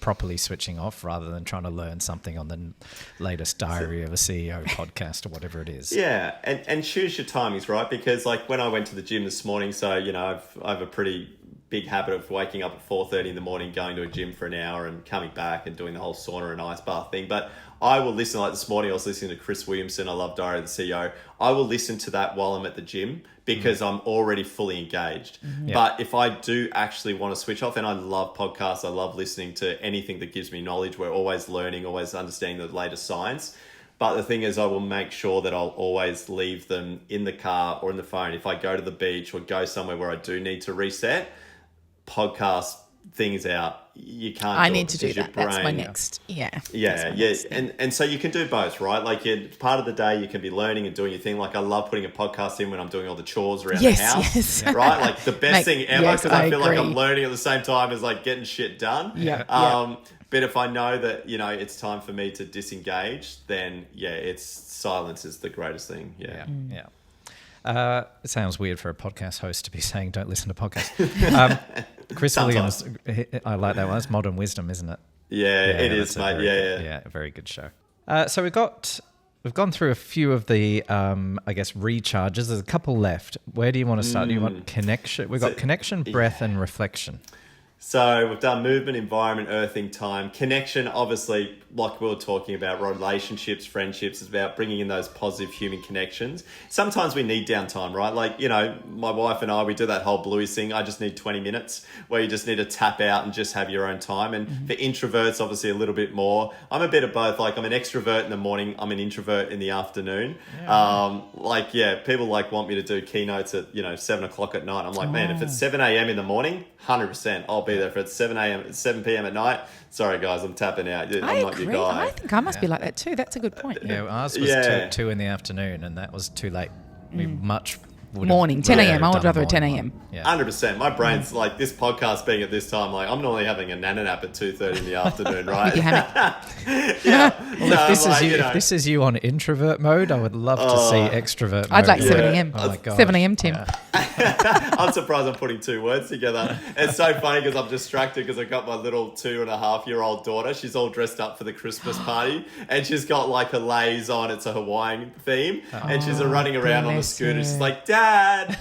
properly switching off rather than trying to learn something on the latest Diary of a CEO podcast or whatever it is. Yeah, and choose your timings, right? Because like when I went to the gym this morning, so, you know, I have a pretty big habit of waking up at 4:30 in the morning, going to a gym for an hour and coming back and doing the whole sauna and ice bath thing. But I will listen, like this morning I was listening to Chris Williamson, I love Diary of the CEO. I will listen to that while I'm at the gym because I'm already fully engaged. Yeah. But if I do actually want to switch off, and I love podcasts, I love listening to anything that gives me knowledge. We're always learning, always understanding the latest science. But the thing is, I will make sure that I'll always leave them in the car or in the phone. If I go to the beach or go somewhere where I do need to reset, podcast things out. You can't. I do need it to do because your that. That's my brain- next. Yeah. Yeah, That's my yeah, next thing. and so you can do both, right? Like, part of the day you can be learning and doing your thing. Like, I love putting a podcast in when I'm doing all the chores around Yes, the house, yes. right? Like the best Mate, thing ever yes, because I I feel like I'm agree. learning at the same time as like getting shit done. Yeah, But if I know that, you know, it's time for me to disengage, then yeah, it's silence is the greatest thing. Yeah. Yeah. It sounds weird for a podcast host to be saying don't listen to podcasts. Chris Williams, I like that one. It's Modern Wisdom, isn't it? Yeah, it is, mate. Yeah, a very good show. So we've gone through a few of the, I guess, recharges. There's a couple left. Where do you want to start? Do you want connection? We've got connection, breath, and reflection. So we've done movement, environment, earthing, time. Connection, obviously, like we were talking about, relationships, friendships, is about bringing in those positive human connections. Sometimes we need downtime, right? Like, my wife and I, we do that whole Bluey's thing. I just need 20 minutes where you just need to tap out and just have your own time. And for introverts, obviously a little bit more. I'm a bit of both. Like, I'm an extrovert in the morning. I'm an introvert in the afternoon. People want me to do keynotes at, 7 o'clock at night. I'm like, man, if it's 7 a.m. in the morning, 100%, I'll be there. If it's 7 p.m. at night, sorry guys, I'm tapping out. I'm not your guy. I think I must be like that too. That's a good point. Yeah, ours was 2 in the afternoon, and that was too late. We much would morning, 10 a.m. I would rather 10 a.m. Yeah. 100%. My brain's like this podcast being at this time. Like I'm normally having a nana nap at 2:30 in the afternoon, right? With your hammock. Well, if this is you on introvert mode, I would love to see extrovert mode. I'd like 7 a.m. Oh my gosh. 7 a.m. Tim. Yeah. I'm surprised I'm putting 2 words together. It's so funny because I'm distracted because I've got my little 2.5-year-old daughter. She's all dressed up for the Christmas party and she's got like a lays on. It's a Hawaiian theme and she's running around on the scooter. She's like, Dad.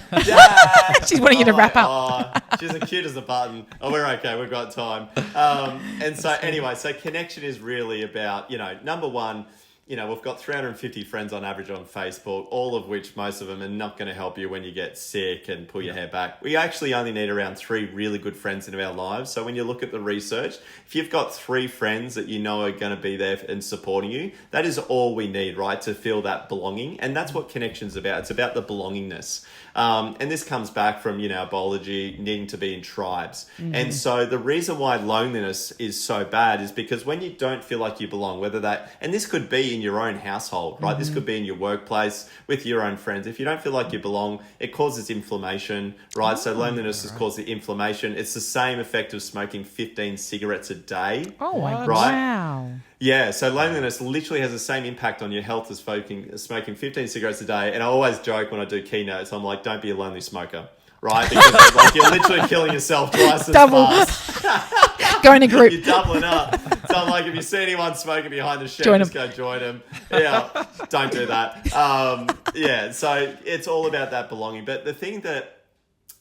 She's wanting you to wrap up. She's as cute as a button. Oh, we're okay. We've got time. And so anyway, so connection is really about, number one, we've got 350 friends on average on Facebook, all of which most of them are not going to help you when you get sick and pull your hair back. We actually only need around 3 really good friends in our lives. So when you look at the research, if you've got 3 friends that you know are going to be there and supporting you, that is all we need, right, to feel that belonging. And that's what connection's about. It's about the belongingness. And this comes back from, our biology needing to be in tribes. Mm-hmm. And so the reason why loneliness is so bad is because when you don't feel like you belong, whether that, and this could be in your own household, right? Mm-hmm. This could be in your workplace with your own friends. If you don't feel like you belong, it causes inflammation, right? So loneliness causes inflammation. It's the same effect of smoking 15 cigarettes a day. Oh, right? Wow. Yeah, so loneliness literally has the same impact on your health as smoking 15 cigarettes a day. And I always joke when I do keynotes, I'm like, don't be a lonely smoker, right? Because like, you're literally killing yourself twice as fast. Go in a group. You're doubling up. So I'm like, if you see anyone smoking behind the shed, just go join them. Yeah, don't do that. So it's all about that belonging. But the thing that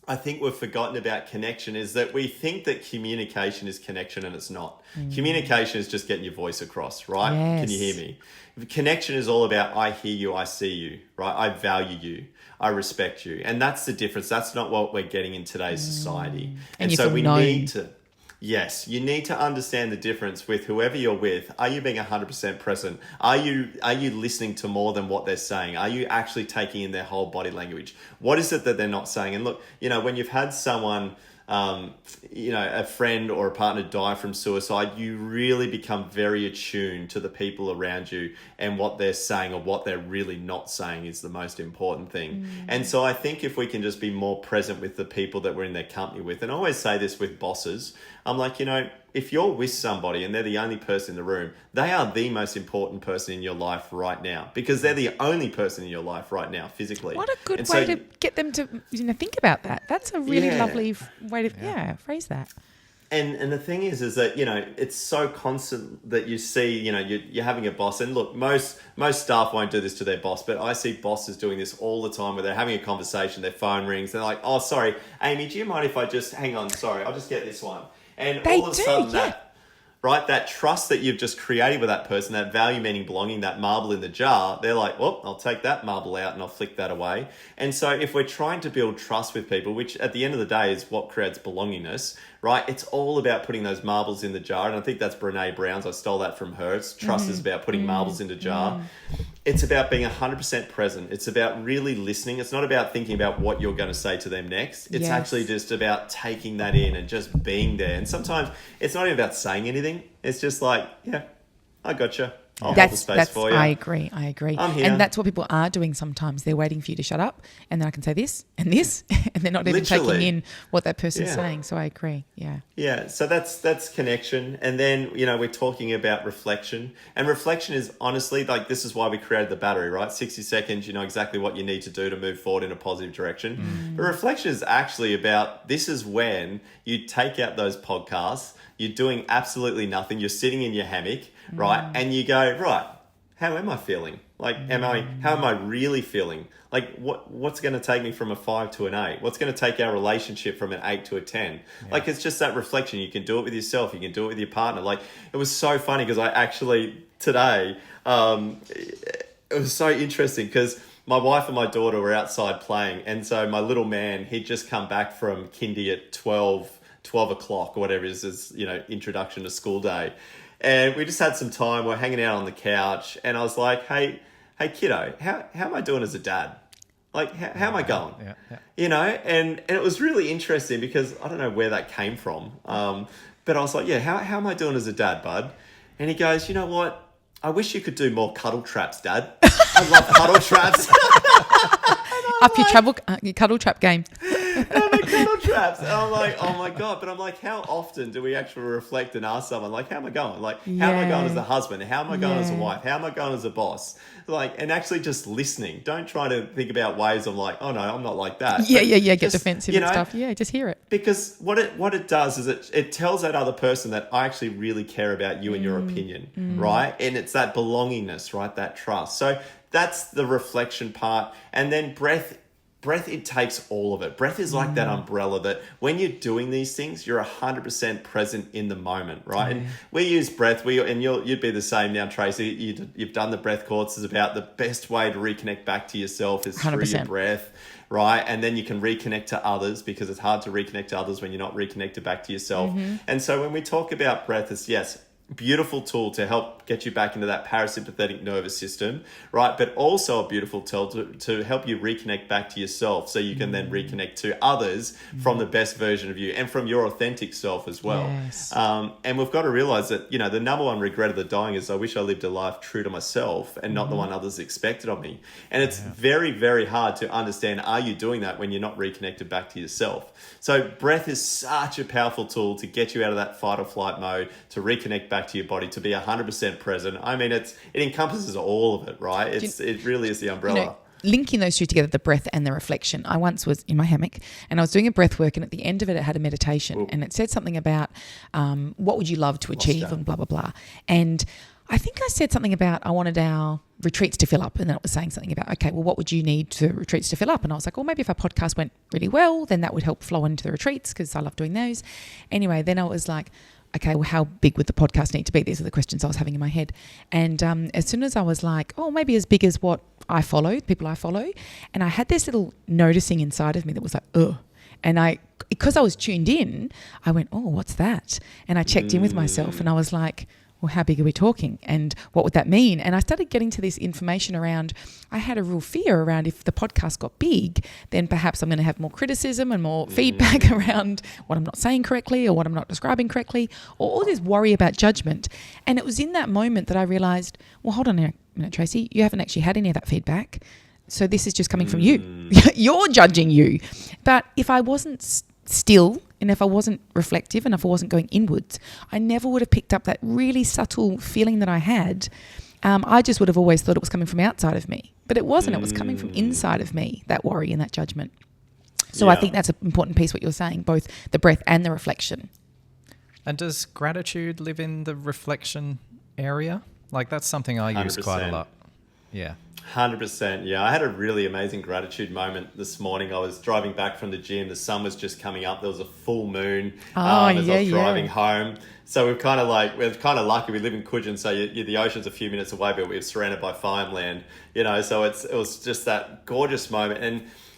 I think we've forgotten about connection is that we think that communication is connection and it's not. Communication is just getting your voice across, right? Yes. Can you hear me? Connection is all about I hear you, I see you, right? I value you, I respect you. And that's the difference. That's not what we're getting in today's society. And so we need to... Yes, you need to understand the difference with whoever you're with. Are you being 100% present? Are you listening to more than what they're saying? Are you actually taking in their whole body language? What is it that they're not saying? And look, when you've had someone, a friend or a partner die from suicide, you really become very attuned to the people around you and what they're saying or what they're really not saying is the most important thing. And so I think if we can just be more present with the people that we're in their company with, and I always say this with bosses, I'm like, if you're with somebody and they're the only person in the room, they are the most important person in your life right now because they're the only person in your life right now physically. What a good way to get them to think about that. That's a really lovely way to phrase that. And the thing is that, it's so constant that you see, you're having a boss. And look, most staff won't do this to their boss, but I see bosses doing this all the time where they're having a conversation, their phone rings, they're like, oh, sorry, Amy, do you mind if I just, hang on, sorry, I'll just get this one. And all of a sudden that trust that you've just created with that person, that value, meaning belonging, that marble in the jar, they're like, well, I'll take that marble out and I'll flick that away. And so if we're trying to build trust with people, which at the end of the day is what creates belongingness, right? It's all about putting those marbles in the jar. And I think that's Brene Brown's. I stole that from her. It's trust is about putting marbles in the jar. It's about being 100% present. It's about really listening. It's not about thinking about what you're going to say to them next. It's actually just about taking that in and just being there. And sometimes it's not even about saying anything. It's just like, yeah, I gotcha. I'll hold the space for you. I agree. I'm here. And that's what people are doing sometimes. They're waiting for you to shut up, and then I can say this and this, and they're not even taking in what that person's saying. So I agree. Yeah. Yeah. So that's connection. And then, we're talking about reflection. And reflection is honestly, like, this is why we created the battery, right? 60 seconds, you know exactly what you need to do to move forward in a positive direction. But reflection is actually about, this is when you take out those podcasts, you're doing absolutely nothing, you're sitting in your hammock, right? And you go, right, how am I feeling? Like, how am I really feeling? Like, what's going to take me from a 5 to an 8? What's going to take our relationship from an 8 to a 10? Yeah. Like, it's just that reflection. You can do it with yourself. You can do it with your partner. Like, it was so funny because I actually, today, it was so interesting because my wife and my daughter were outside playing. And so my little man, he'd just come back from kindy at 12 o'clock or whatever it is, introduction to school day. And we just had some time. We're hanging out on the couch. And I was like, hey, kiddo, how am I doing as a dad? Like, how am I going? Yeah. And it was really interesting because I don't know where that came from. But I was like, how am I doing as a dad, bud? And he goes, you know what? I wish you could do more cuddle traps, Dad. I love cuddle traps. Up your cuddle trap game. Cuddle traps. And I'm like, oh my God. But I'm like, how often do we actually reflect and ask someone, like, how am I going? Like, how am I going as a husband? How am I going as a wife? How am I going as a boss? Like, and actually just listening. Don't try to think about ways of like, oh no, I'm not like that. Get defensive and stuff. Yeah, just hear it. Because what it does is it tells that other person that I actually really care about you and your opinion, right? And it's that belongingness, right? That trust. So that's the reflection part. And then breath, it takes all of it. Breath is like that umbrella that when you're doing these things, you're 100% present in the moment, right? And we use breath. You'd be the same now, Tracey. You've done the breath courses about the best way to reconnect back to yourself is 100%. Through your breath, right? And then you can reconnect to others because it's hard to reconnect to others when you're not reconnected back to yourself. And so when we talk about breath, it's beautiful tool to help get you back into that parasympathetic nervous system, right? But also a beautiful tool to help you reconnect back to yourself so you can then reconnect to others from the best version of you and from your authentic self as well. Yes. And we've got to realize that, the number one regret of the dying is I wish I lived a life true to myself and not the one others expected of me. And it's very, very hard to understand, are you doing that when you're not reconnected back to yourself? So breath is such a powerful tool to get you out of that fight or flight mode, to reconnect back to your body, to be 100% present. I mean, it encompasses all of it, right? It really is the umbrella. Linking those two together, the breath and the reflection. I once was in my hammock and I was doing a breath work, and at the end of it, it had a meditation. And it said something about what would you love to achieve and blah, blah, blah. And I think I said something about I wanted our retreats to fill up, and then it was saying something about, okay, well, what would you need to retreats to fill up? And I was like, well, maybe if our podcast went really well, then that would help flow into the retreats because I love doing those. Anyway, then I was like, okay, well, how big would the podcast need to be? These are the questions I was having in my head. And as soon as I was like, oh, maybe as big as what I follow, people I follow, and I had this little noticing inside of me that was like, ugh. And because I was tuned in, I went, oh, what's that? And I checked in with myself and I was like, well, how big are we talking? And what would that mean? And I started getting to this information around, I had a real fear around if the podcast got big, then perhaps I'm going to have more criticism and more feedback around what I'm not saying correctly or what I'm not describing correctly, or all this worry about judgment. And it was in that moment that I realized, well, hold on a minute, Tracey, you haven't actually had any of that feedback. So this is just coming from you. You're judging you. But if I wasn't still, and if I wasn't reflective and if I wasn't going inwards, I never would have picked up that really subtle feeling that I had. I just would have always thought it was coming from outside of me. But it wasn't. It was coming from inside of me, that worry and that judgment. So I think that's an important piece, what you're saying, both the breath and the reflection. And does gratitude live in the reflection area? Like, that's something I use 100%. quite a lot. Yeah. 100%. Yeah, I had a really amazing gratitude moment this morning. I was driving back from the gym. The sun was just coming up. There was a full moon as I was driving home. So we're kind of lucky. We live in Coogin, so the ocean's a few minutes away, but we're surrounded by farmland. So it was just that gorgeous moment.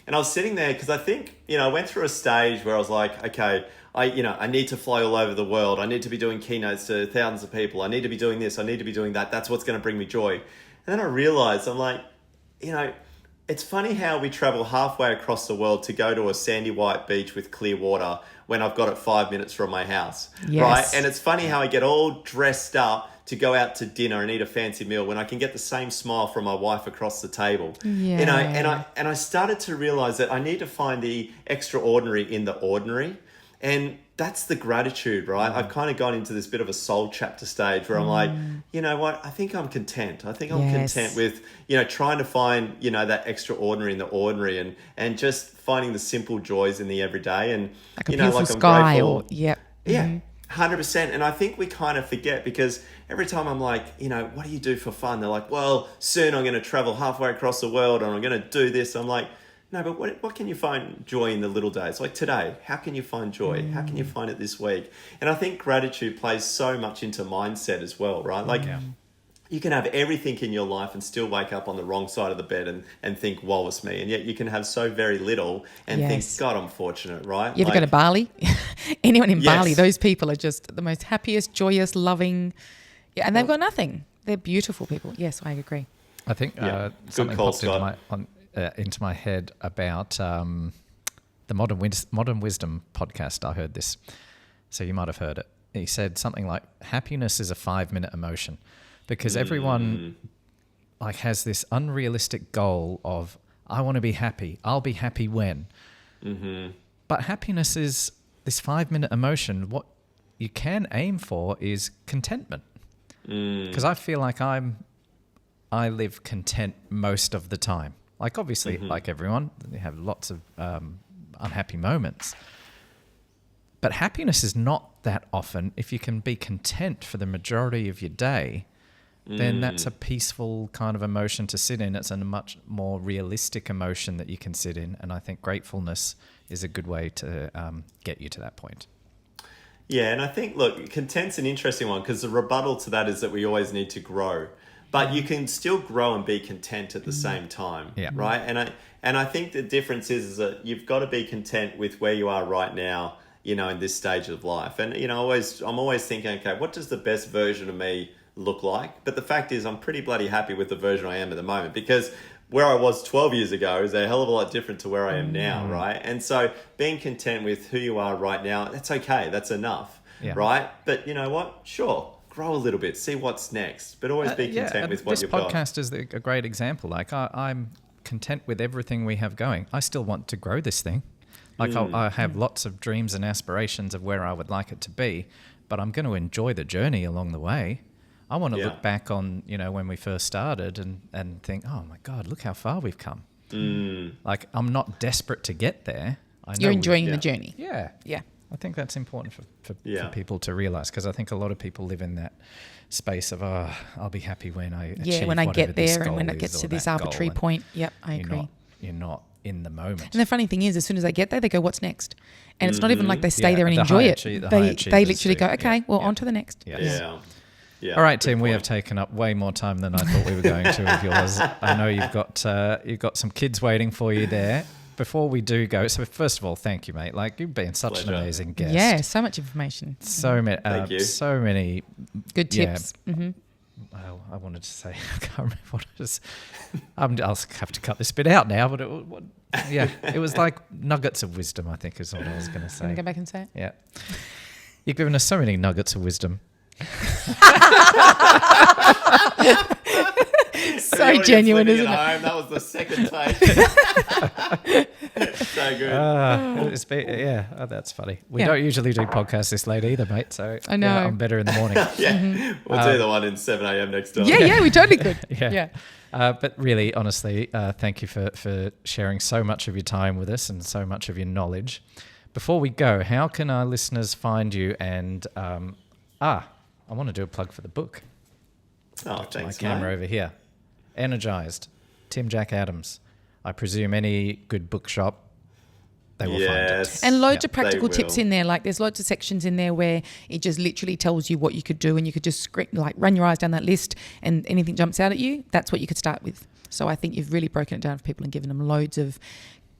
And I was sitting there because I think, I went through a stage where I was like, okay, I need to fly all over the world. I need to be doing keynotes to thousands of people. I need to be doing this. I need to be doing that. That's what's going to bring me joy. And then I realized, I'm like, it's funny how we travel halfway across the world to go to a sandy white beach with clear water when I've got it 5 minutes from my house, right? And it's funny how I get all dressed up to go out to dinner and eat a fancy meal when I can get the same smile from my wife across the table? Yeah. You know, and I started to realize that I need to find the extraordinary in the ordinary. And that's the gratitude, right? I've kind of gone into this bit of a soul chapter stage where I'm like, you know what? I think I'm content. I think I'm content with, you know, trying to find, you know, that extraordinary in the ordinary and just finding the simple joys in the everyday. And, Like a you know, beautiful like I'm sky grateful. or, yep. Yeah, 100%. And I think we kind of forget because every time I'm like, you know, what do you do for fun? They're like, well, soon I'm going to travel halfway across the world and I'm going to do this. I'm like, no, but what can you find joy in the little days? Like today, how can you find joy? How can you find it this week? And I think gratitude plays so much into mindset as well, right? Like you can have everything in your life and still wake up on the wrong side of the bed and think, woe is me. And yet you can have so very little and think, God, I'm fortunate, right? You ever like, go to Bali? Anyone in Yes. Bali, those people are just the most happiest, joyous, loving. Yeah, and they've got nothing. They're beautiful people. Yes, I agree. I think Good something call, popped Scott. into my head about the Modern Wisdom podcast. I heard this, so you might have heard it. He said something like, "Happiness is a 5-minute emotion," because everyone like has this unrealistic goal of, "I want to be happy. I'll be happy when." But happiness is this 5-minute emotion. What you can aim for is contentment, because I feel like I live content most of the time. Like obviously, like everyone, they have lots of unhappy moments. But happiness is not that often. If you can be content for the majority of your day, then that's a peaceful kind of emotion to sit in. It's a much more realistic emotion that you can sit in. And I think gratefulness is a good way to get you to that point. Yeah, and I think, look, content's an interesting one because the rebuttal to that is that we always need to grow. But you can still grow and be content at the same time, right? And I think the difference is that you've got to be content with where you are right now, you know, in this stage of life. And, you know, I'm always thinking, okay, what does the best version of me look like? But the fact is I'm pretty bloody happy with the version I am at the moment because where I was 12 years ago is a hell of a lot different to where I am now, right? And so being content with who you are right now, that's okay. That's enough, right? But you know what? Sure. Grow a little bit, see what's next, but always be content with what you've got. This podcast is a great example. Like I'm content with everything we have going. I still want to grow this thing. Like I have lots of dreams and aspirations of where I would like it to be, but I'm going to enjoy the journey along the way. I want to look back on, you know, when we first started and think, oh my God, look how far we've come. Like I'm not desperate to get there. You're enjoying the journey. Yeah. Yeah. I think that's important for people to realise because I think a lot of people live in that space of, oh, I'll be happy when I achieve when I whatever get this there and goal when it is gets or to this that arbitrary goal. point. Yep, I agree. You're not in the moment. And the funny thing is, as soon as they get there, they go, what's next? And it's not even like they stay there and enjoy it. The high They achievers literally go, do. okay, on to the next. Yeah. All right, Tim, we have taken up way more time than I thought we were going to of yours. I know you've got some kids waiting for you there. Before we do go, so first of all, thank you, mate. Like you've been such an amazing guest. Yeah, so much information. So many Good tips. Well, I wanted to say, I can't remember what it was. I'll have to cut this bit out now, but it was like nuggets of wisdom, I think is what I was going to say. Can I go back and say it? Yeah. You've given us so many nuggets of wisdom. So genuine, isn't it? Home, that was the second take. So good. That's funny. We don't usually do podcasts this late either, mate. So I know. I'm better in the morning. We'll do the one in 7 a.m. next time. Yeah, we totally could. Yeah. But really, honestly, thank you for sharing so much of your time with us and so much of your knowledge. Before we go, how can our listeners find you? And I want to do a plug for the book. Oh, thanks, my camera over here. Energized, Tim Jack Adams. I presume any good bookshop, they will find it. And loads of practical tips in there. Like there's loads of sections in there where it just literally tells you what you could do and you could just run your eyes down that list and anything jumps out at you, that's what you could start with. So I think you've really broken it down for people and given them loads of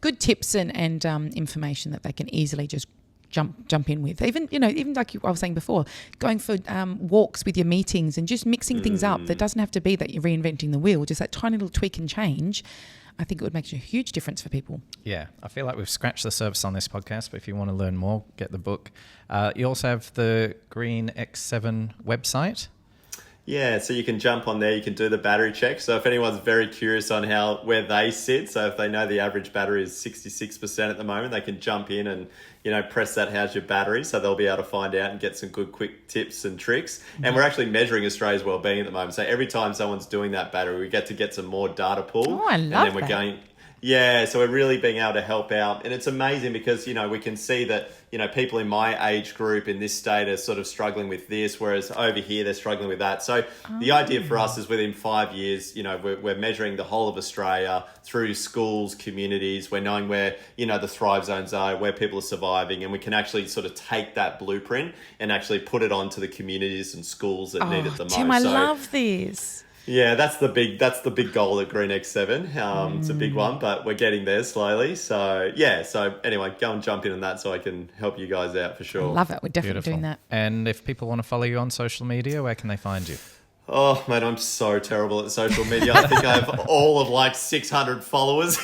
good tips and information that they can easily just jump in with. Even like I was saying before, going for walks with your meetings and just mixing things up. That doesn't have to be that you're reinventing the wheel. Just that tiny little tweak and change. I think it would make a huge difference for people. Yeah, I feel like we've scratched the surface on this podcast, but if you want to learn more, get the book. You also have the Green X7 website. Yeah, so you can jump on there, you can do the battery check. So if anyone's very curious on where they sit, so if they know the average battery is 66% at the moment, they can jump in and, press that, how's your battery? So they'll be able to find out and get some good quick tips and tricks. And we're actually measuring Australia's wellbeing at the moment. So every time someone's doing that battery, we get to get some more data pool. Oh, I love and then we're that. going. Yeah, so we're really being able to help out. And it's amazing because, we can see that, people in my age group in this state are sort of struggling with this, whereas over here they're struggling with that. So the idea for us is within 5 years, we're measuring the whole of Australia through schools, communities. We're knowing where, the thrive zones are, where people are surviving, and we can actually sort of take that blueprint and actually put it onto the communities and schools that need it the most. Tim, I love this. Yeah, that's the big goal at Green X7. It's a big one, but we're getting there slowly. So yeah, so anyway, go and jump in on that so I can help you guys out for sure. Love it. We're definitely Beautiful. doing that. And if people want to follow you on social media, where can they find you? Oh, mate, I'm so terrible at social media. I think I have all of like 600 followers.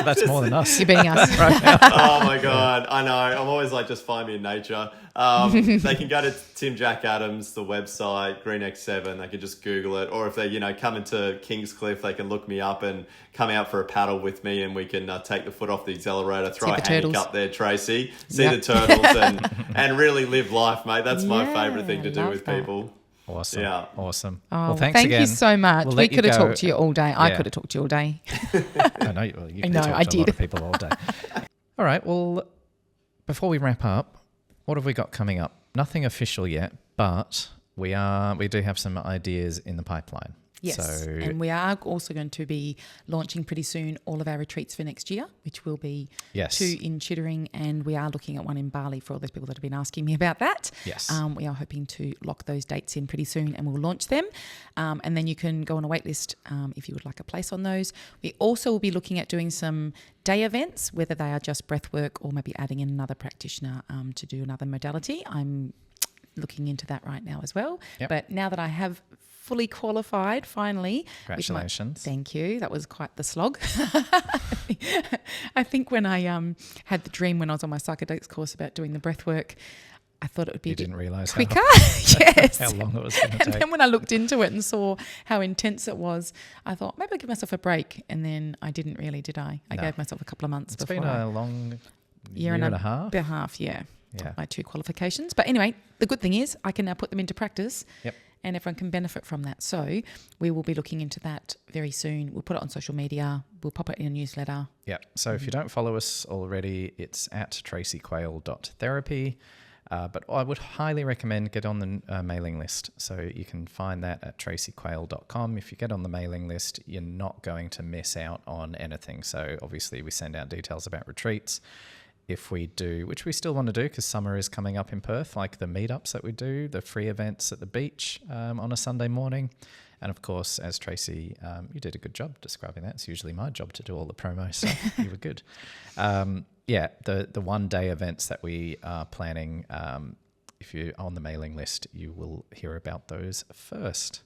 That's more than us. You're beating us. Oh my God, I know. I'm always like, just find me in nature. They can go to Tim Jack Adams, the website, Green X7. They can just Google it. Or if they, come into Kingscliff, they can look me up and come out for a paddle with me and we can take the foot off the accelerator, throw a hammock up there, Tracey, see the turtles and really live life, mate. That's my favourite thing to do with people. Awesome. Yeah. Awesome. Oh, Well, thanks thank again. you so much. We'll We let you could have go. talked to you all day. I Yeah. could have talked to you all day. I know, well, you can know, talk I to a lot did. of people all day. All right. Well, before we wrap up, what have we got coming up? Nothing official yet, but we do have some ideas in the pipeline. Yes, So, and we are also going to be launching pretty soon all of our retreats for next year, which will be Yes. 2 in Chittering, and we are looking at one in Bali for all those people that have been asking me about that. Yes. We are hoping to lock those dates in pretty soon, and we'll launch them. And then you can go on a wait list if you would like a place on those. We also will be looking at doing some day events, whether they are just breath work or maybe adding in another practitioner to do another modality. I'm looking into that right now as well. Yep. But now that I have fully qualified finally. Congratulations. Thank you. That was quite the slog. I think when I had the dream when I was on my psychedelics course about doing the breath work, I thought it would be You didn't realise quicker. Yes. how long it was going to And take. then when I looked into it and saw how intense it was, I thought maybe I'll give myself a break. And then I didn't really, did I? I No. gave myself a couple of months It's before. been a long year and a half. Yeah. Yeah. My 2 qualifications. But anyway, the good thing is I can now put them into practice. Yep. And everyone can benefit from that. So we will be looking into that very soon. We'll put it on social media. We'll pop it in a newsletter. Yeah. So if you don't follow us already, it's at traceyquayle.therapy. But I would highly recommend get on the mailing list. So you can find that at traceyquayle.com. If you get on the mailing list, you're not going to miss out on anything. So obviously we send out details about retreats. If we do, which we still want to do because summer is coming up in Perth, like the meetups that we do, the free events at the beach on a Sunday morning. And of course, as Tracey, you did a good job describing that. It's usually my job to do all the promo stuff. You were good. Yeah, the one-day events that we are planning, if you're on the mailing list, you will hear about those first.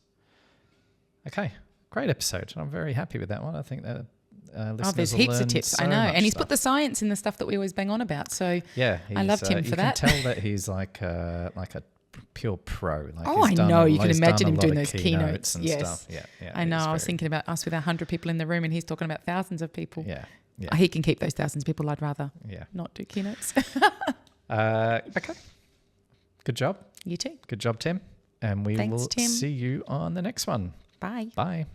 Okay, great episode. I'm very happy with that one. I think that There's heaps of tips. I know. And he's put the science in the stuff that we always bang on about. So yeah, I loved him for that. You can tell that he's like a pure pro. Like I he's done know. You can he's imagine done him a doing lot of those keynotes. and Yes. stuff. Yeah, I know. he's I was very- thinking about us with 100 people in the room and he's talking about thousands of people. Yeah. He can keep those thousands of people. I'd rather Yeah. not do keynotes. Okay. Good job. You too. Good job, Tim. And we Thanks, will Tim. see you on the next one. Bye. Bye.